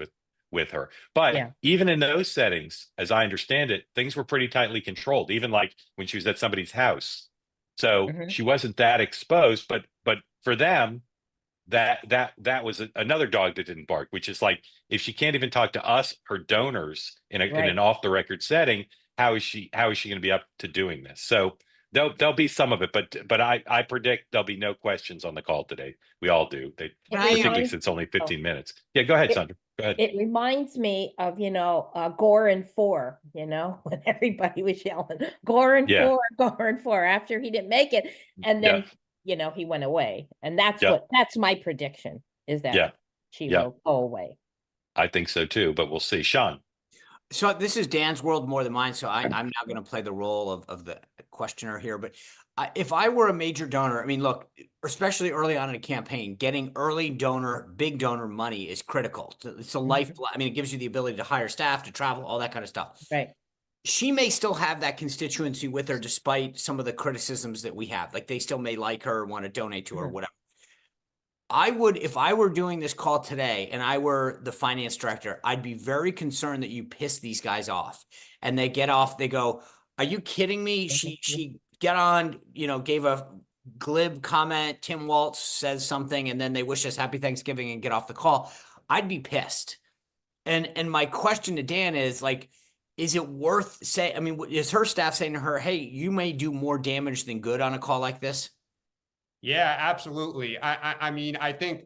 with her. But even in those settings, as I understand it, things were pretty tightly controlled, even like when she was at somebody's house. So she wasn't that exposed, but for them, that was another dog that didn't bark, which is like, if she can't even talk to us, her donors in an off the record setting, how is she going to be up to doing this? So there'll be some of it, but I predict there'll be no questions on the call today. We all do. Particularly since it's only 15 minutes. Yeah, go ahead, Sandra. Go ahead. It reminds me of, Gore and Four, when everybody was yelling, Gore and Four after he didn't make it. And then, he went away. And that's my prediction is that she will go away. I think so too, but we'll see. Sean. So this is Dan's world more than mine. So I'm now going to play the role of the questioner here. But if I were a major donor, I mean, look, especially early on in a campaign, getting early donor, big donor money is critical. It's a lifeblood. I mean, it gives you the ability to hire staff, to travel, all that kind of stuff. Right. She may still have that constituency with her, despite some of the criticisms that we have. Like they still may like her, want to donate to her, whatever. I would, if I were doing this call today and I were the finance director, I'd be very concerned that you piss these guys off and they get off. They go, are you kidding me? She get on, gave a glib comment. Tim Waltz says something and then they wish us happy Thanksgiving and get off the call. I'd be pissed. And my question to Dan is like, is it worth is her staff saying to her, hey, you may do more damage than good on a call like this? Yeah, absolutely. I mean, I think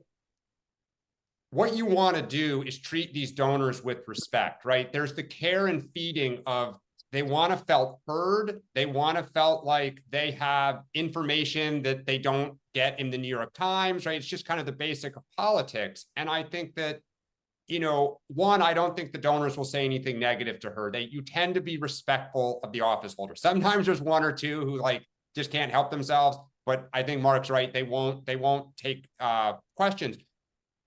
what you want to do is treat these donors with respect, right? There's the care and feeding of they want to felt heard. They want to felt like they have information that they don't get in the New York Times, right? It's just kind of the basic of politics. And I think that, you know, one, I don't think the donors will say anything negative to her. You tend to be respectful of the office holder. Sometimes there's one or two who like just can't help themselves, but I think Mark's right. They won't take questions.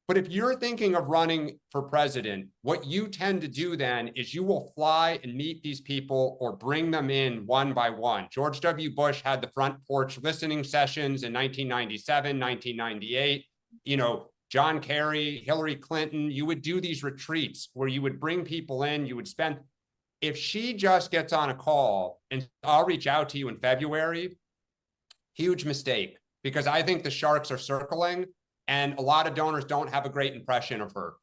But if you're thinking of running for president, what you tend to do then is you will fly and meet these people or bring them in one by one. George W. Bush had the front porch listening sessions in 1997, 1998. You know, John Kerry, Hillary Clinton, you would do these retreats where you would bring people in, you would spend. If she just gets on a call and I'll reach out to you in February, huge mistake, because I think the sharks are circling. And a lot of donors don't have a great impression of her.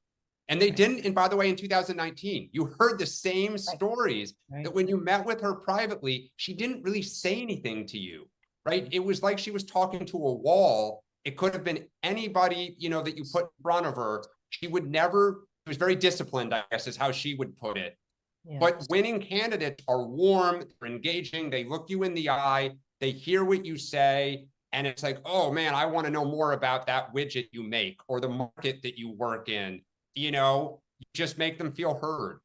And they didn't, and by the way, in 2019, you heard the same stories that when you met with her privately, she didn't really say anything to you, right? It was like she was talking to a wall. It could have been anybody, you know, that you put in front of her. She would never, she was very disciplined, I guess is how she would put it. Yeah. But winning candidates are warm, they're engaging, they look you in the eye, they hear what you say. And it's like, oh man, I want to know more about that widget you make or the market that you work in. You know, you just make them feel heard.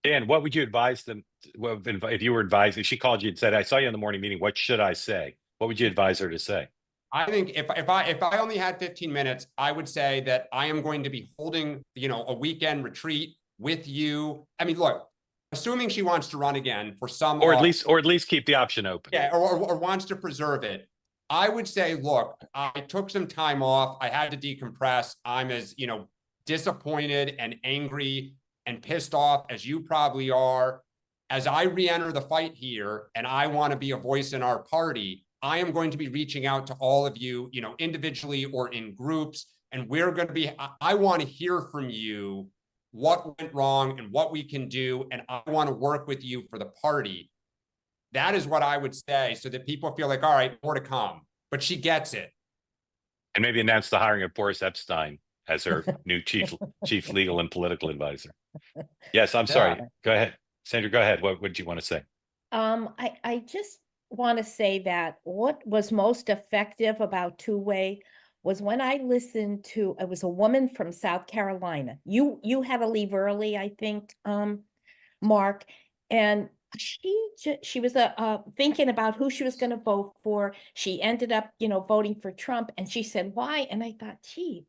Dan, what would you advise them? If you were advising, she called you and said, I saw you in the morning meeting. What should I say? What would you advise her to say? I think if I only had 15 minutes, I would say that I am going to be holding, you know, a weekend retreat with you. I mean, look, assuming she wants to run again for some, or at least keep the option open. Yeah, or wants to preserve it. I would say, look, I took some time off. I had to decompress. I'm as, you know, disappointed and angry and pissed off as you probably are. As I re-enter the fight here and I want to be a voice in our party, I am going to be reaching out to all of you, you know, individually or in groups. And we're going to be, I want to hear from you what went wrong and what we can do. And I want to work with you for the party. That is what I would say so that people feel like, all right, more to come. But she gets it. And maybe announce the hiring of Boris Epstein as her new chief legal and political advisor. Yes, I'm sorry. Go ahead. Sandra, go ahead. What would you want to say? I just want to say that what was most effective about two-way was when I listened to, it was a woman from South Carolina. You had to leave early, I think, Mark, and she was thinking about who she was going to vote for. She ended up, you know, voting for Trump, and she said, why? And I thought, gee,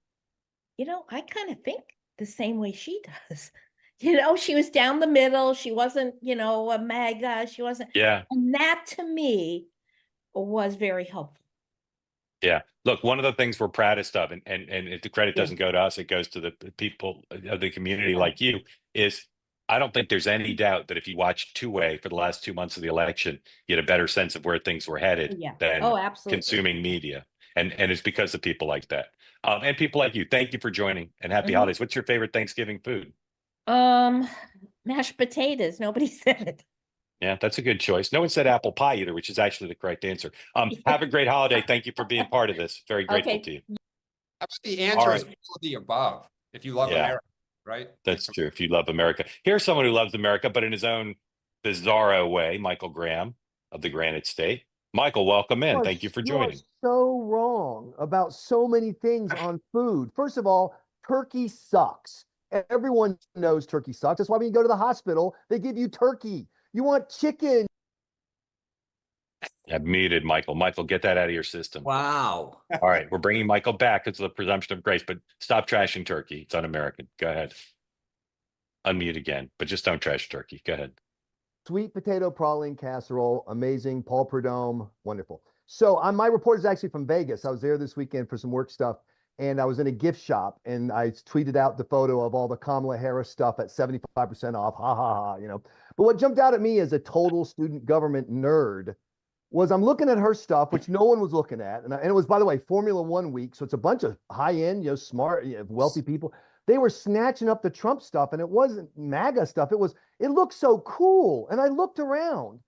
you know, I kind of think the same way she does. You know, she was down the middle. She wasn't, you know, a MAGA. She wasn't. Yeah. And that to me was very helpful. Yeah. Look, one of the things we're proudest of, and if the credit doesn't go to us, it goes to the people of the community like you, is I don't think there's any doubt that if you watched two-way for the last 2 months of the election, you had a better sense of where things were headed than consuming media. And it's because of people like that. And people like you. Thank you for joining and happy holidays. What's your favorite Thanksgiving food? Mashed potatoes. Nobody said it. Yeah, that's a good choice. No one said apple pie either, which is actually the correct answer. Have a great holiday. Thank you for being part of this. Very grateful to you. How about the answer is all of the above, if you love America, right? That's true. If you love America. Here's someone who loves America, but in his own bizarro way, Michael Graham of the Granite State. Michael, welcome in. Thank you for joining. You are so wrong about so many things on food. First of all, turkey sucks. Everyone knows turkey sucks. That's why when you go to the hospital, they give you turkey. You want chicken. I've muted Michael. Michael, get that out of your system. Wow. All right, we're bringing Michael back. It's the presumption of grace, but stop trashing turkey. It's un-American. Go ahead. Unmute again, but just don't trash turkey. Go ahead. Sweet potato praline casserole, amazing. Paul Prudhomme, wonderful. So my report is actually from Vegas. I was there this weekend for some work stuff, and I was in a gift shop, and I tweeted out the photo of all the Kamala Harris stuff at 75% off. Ha ha ha, you know. But what jumped out at me as a total student government nerd was I'm looking at her stuff, which no one was looking at. And it was, by the way, Formula One week. So it's a bunch of high-end, you know, smart, you know, wealthy people. They were snatching up the Trump stuff, and it wasn't MAGA stuff. It looked so cool. And I looked around.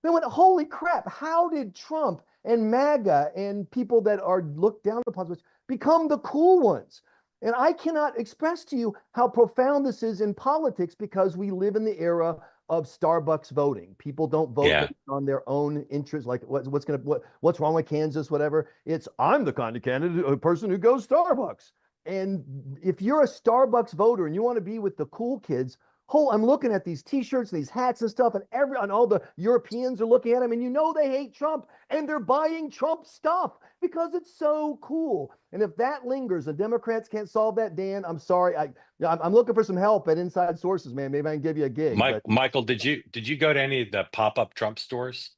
They went, holy crap, how did Trump and MAGA and people that are looked down upon become the cool ones? And I cannot express to you how profound this is in politics because we live in the era of Starbucks voting. People don't vote Yeah. based on their own interests, like what's wrong with Kansas, whatever. It's I'm the kind of candidate, a person who goes Starbucks. And if you're a Starbucks voter and you want to be with the cool kids, I'm looking at these T-shirts and these hats and stuff, and all the Europeans are looking at them, and you know they hate Trump, and they're buying Trump stuff because it's so cool. And if that lingers, and Democrats can't solve that, Dan, I'm sorry. I'm looking for some help at inside sources, man. Maybe I can give you a gig. Michael, did you go to any of the pop-up Trump stores?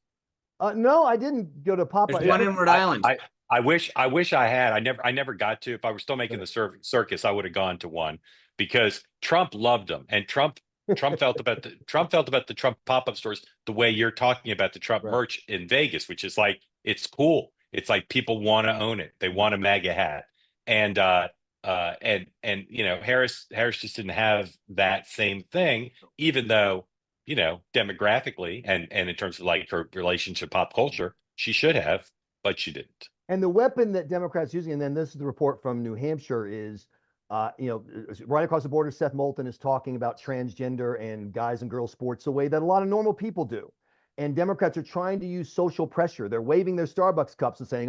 No, I didn't go to pop-up. There's one in Rhode Island. I wish I had. I never got to. If I were still making the circus, I would have gone to one because Trump loved them, and Trump felt about the Trump pop-up stores the way you're talking about the Trump merch in Vegas, which is like it's cool. It's like people want to own it. They want a MAGA hat, and you know Harris just didn't have that same thing, even though demographically and in terms of like her relationship pop culture, she should have, but she didn't. And the weapon that Democrats using, and then this is the report from New Hampshire, is right across the border, Seth Moulton is talking about transgender and guys and girls sports the way that a lot of normal people do. And Democrats are trying to use social pressure. They're waving their Starbucks cups and saying,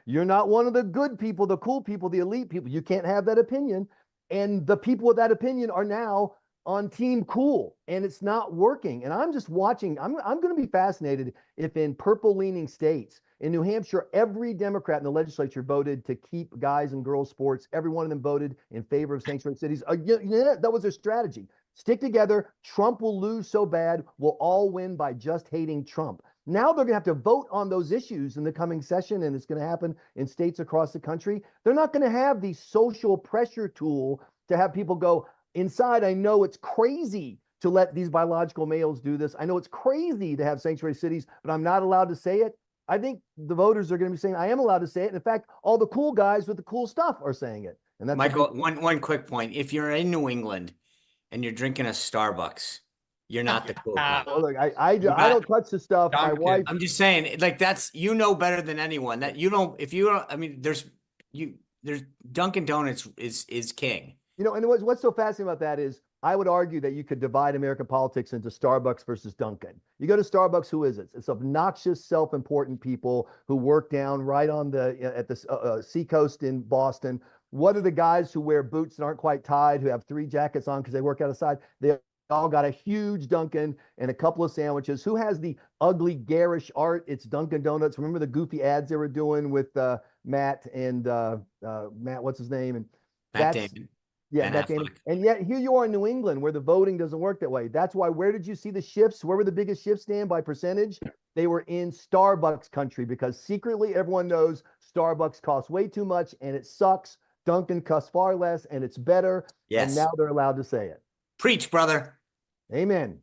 you're not one of the good people, the cool people, the elite people. You can't have that opinion. And the people with that opinion are now on team cool, and it's not working. And I'm just watching. I'm going to be fascinated if in purple leaning states, in New Hampshire, every Democrat in the legislature voted to keep guys and girls sports. Every one of them voted in favor of sanctuary cities. That was their strategy. Stick together. Trump will lose so bad. We'll all win by just hating Trump. Now they're going to have to vote on those issues in the coming session, and it's going to happen in states across the country. They're not going to have the social pressure tool to have people go, inside, I know it's crazy to let these biological males do this. I know it's crazy to have sanctuary cities, but I'm not allowed to say it. I think the voters are going to be saying, I am allowed to say it. And in fact, all the cool guys with the cool stuff are saying it. And that's Michael, one quick point. If you're in New England and you're drinking a Starbucks, you're not the cool guy. Oh, look, I don't touch the stuff. My wife. I'm just saying, like, that's, better than anyone that there's Dunkin' Donuts is king. And what's so fascinating about that is I would argue that you could divide American politics into Starbucks versus Dunkin'. You go to Starbucks, who is it? It's obnoxious, self-important people who work down right on at the seacoast in Boston. What are the guys who wear boots that aren't quite tied, who have 3 jackets on because they work outside? They all got a huge Dunkin' and a couple of sandwiches. Who has the ugly, garish art? It's Dunkin' Donuts. Remember the goofy ads they were doing with Matt and Matt, what's his name? And Matt Damon. Yeah, and yet here you are in New England where the voting doesn't work that way. That's why, where did you see the shifts? Where were the biggest shifts, Dan, by percentage? They were in Starbucks country because secretly everyone knows Starbucks costs way too much and it sucks. Dunkin' costs far less and it's better. Yes. And now they're allowed to say it. Preach, brother. Amen.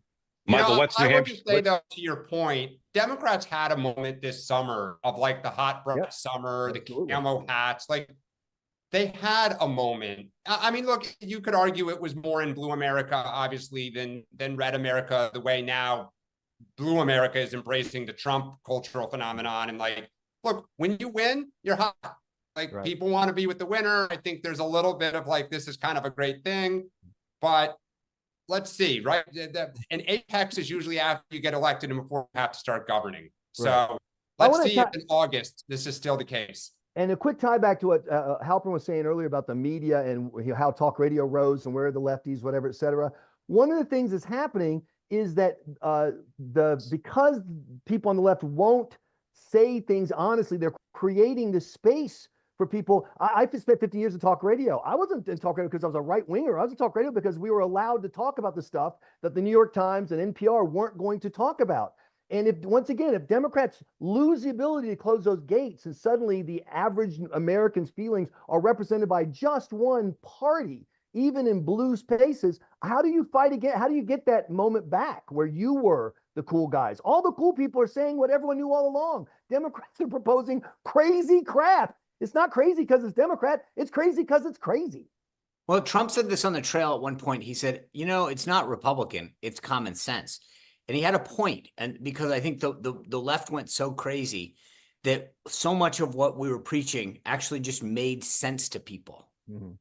Michael, what's New Hampshire? I would say, though, to your point, Democrats had a moment this summer of like the hot brush summer, absolutely. The camo hats, like they had a moment. I mean, look, you could argue it was more in Blue America, obviously, than Red America, the way now Blue America is embracing the Trump cultural phenomenon. And like, look, when you win, you're hot. Like people want to be with the winner. I think there's a little bit of like, this is kind of a great thing, but let's see, right? An apex is usually after you get elected and before you have to start governing. So let's see if in August, this is still the case. And a quick tie back to what Halperin was saying earlier about the media and how talk radio rose and where are the lefties, whatever, et cetera. One of the things that's happening is that because people on the left won't say things honestly, they're creating this space for people. I spent 50 years in talk radio. I wasn't in talk radio because I was a right winger. I was in talk radio because we were allowed to talk about the stuff that the New York Times and NPR weren't going to talk about. And if Democrats lose the ability to close those gates and suddenly the average American's feelings are represented by just one party, even in blue spaces, how do you fight again? How do you get that moment back where you were the cool guys? All the cool people are saying what everyone knew all along. Democrats are proposing crazy crap. It's not crazy because it's Democrat. It's crazy because it's crazy. Well, Trump said this on the trail at one point. He said, it's not Republican, it's common sense. And he had a point, and because I think the left went so crazy that so much of what we were preaching actually just made sense to people. Mm-hmm.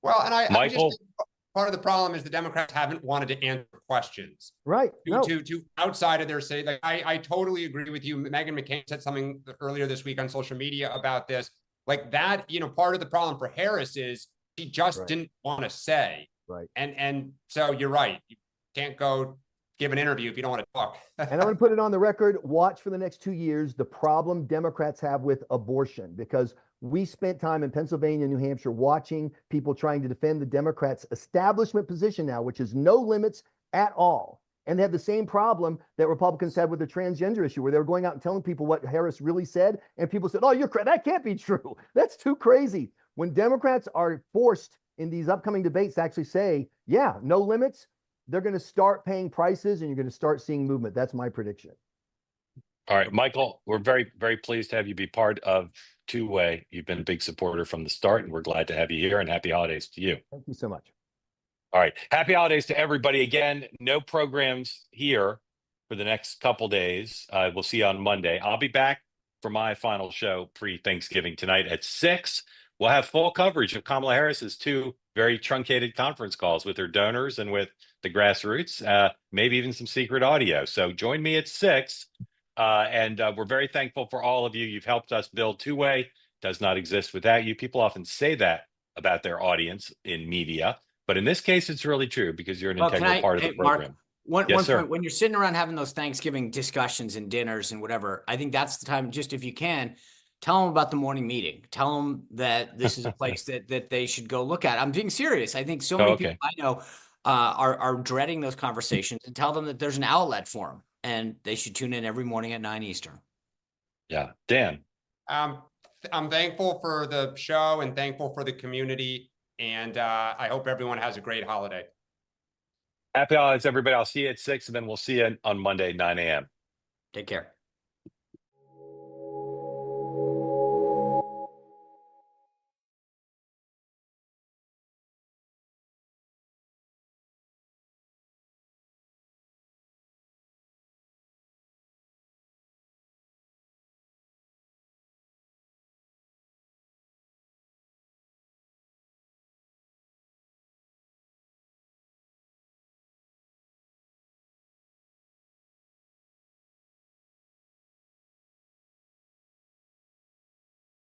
Well, and I just Michael? think part of the problem is the Democrats haven't wanted to answer questions. Right. No. To outside of their city. Like I totally agree with you. Meghan McCain said something earlier this week on social media about this. Like that, part of the problem for Harris is she just didn't want to say. Right. And so you're right. You can't go give an interview if you don't want to talk. And I'm going to put it on the record. Watch for the next 2 years the problem Democrats have with abortion, because we spent time in Pennsylvania and New Hampshire watching people trying to defend the Democrats' establishment position now, which is no limits at all. And they had the same problem that Republicans had with the transgender issue, where they were going out and telling people what Harris really said. And people said, oh, that can't be true. That's too crazy. When Democrats are forced in these upcoming debates to actually say, yeah, no limits, they're going to start paying prices and you're going to start seeing movement. That's my prediction. All right, Michael, we're very, very pleased to have you be part of Two-Way. You've been a big supporter from the start, and we're glad to have you here, and happy holidays to you. Thank you so much. All right. Happy holidays to everybody. Again, no programs here for the next couple days. We'll see you on Monday. I'll be back for my final show pre-Thanksgiving tonight at 6. We'll have full coverage of Kamala Harris's 2 very truncated conference calls with her donors and with the grassroots, maybe even some secret audio. So join me at 6. And we're very thankful for all of you. You've helped us build Two-Way. Does not exist without you. People often say that about their audience in media. But in this case, it's really true because you're an integral part of the program. Mark, Yes, one sir. point, when you're sitting around having those Thanksgiving discussions and dinners and whatever, I think that's the time, just if you can, tell them about the morning meeting. Tell them that this is a place that they should go look at. I'm being serious. I think so many people I know are dreading those conversations, and tell them that there's an outlet for them and they should tune in every morning at 9 Eastern. Yeah. Dan. I'm thankful for the show and thankful for the community. And I hope everyone has a great holiday. Happy holidays, everybody. I'll see you at 6, and then we'll see you on Monday, 9 a.m. Take care.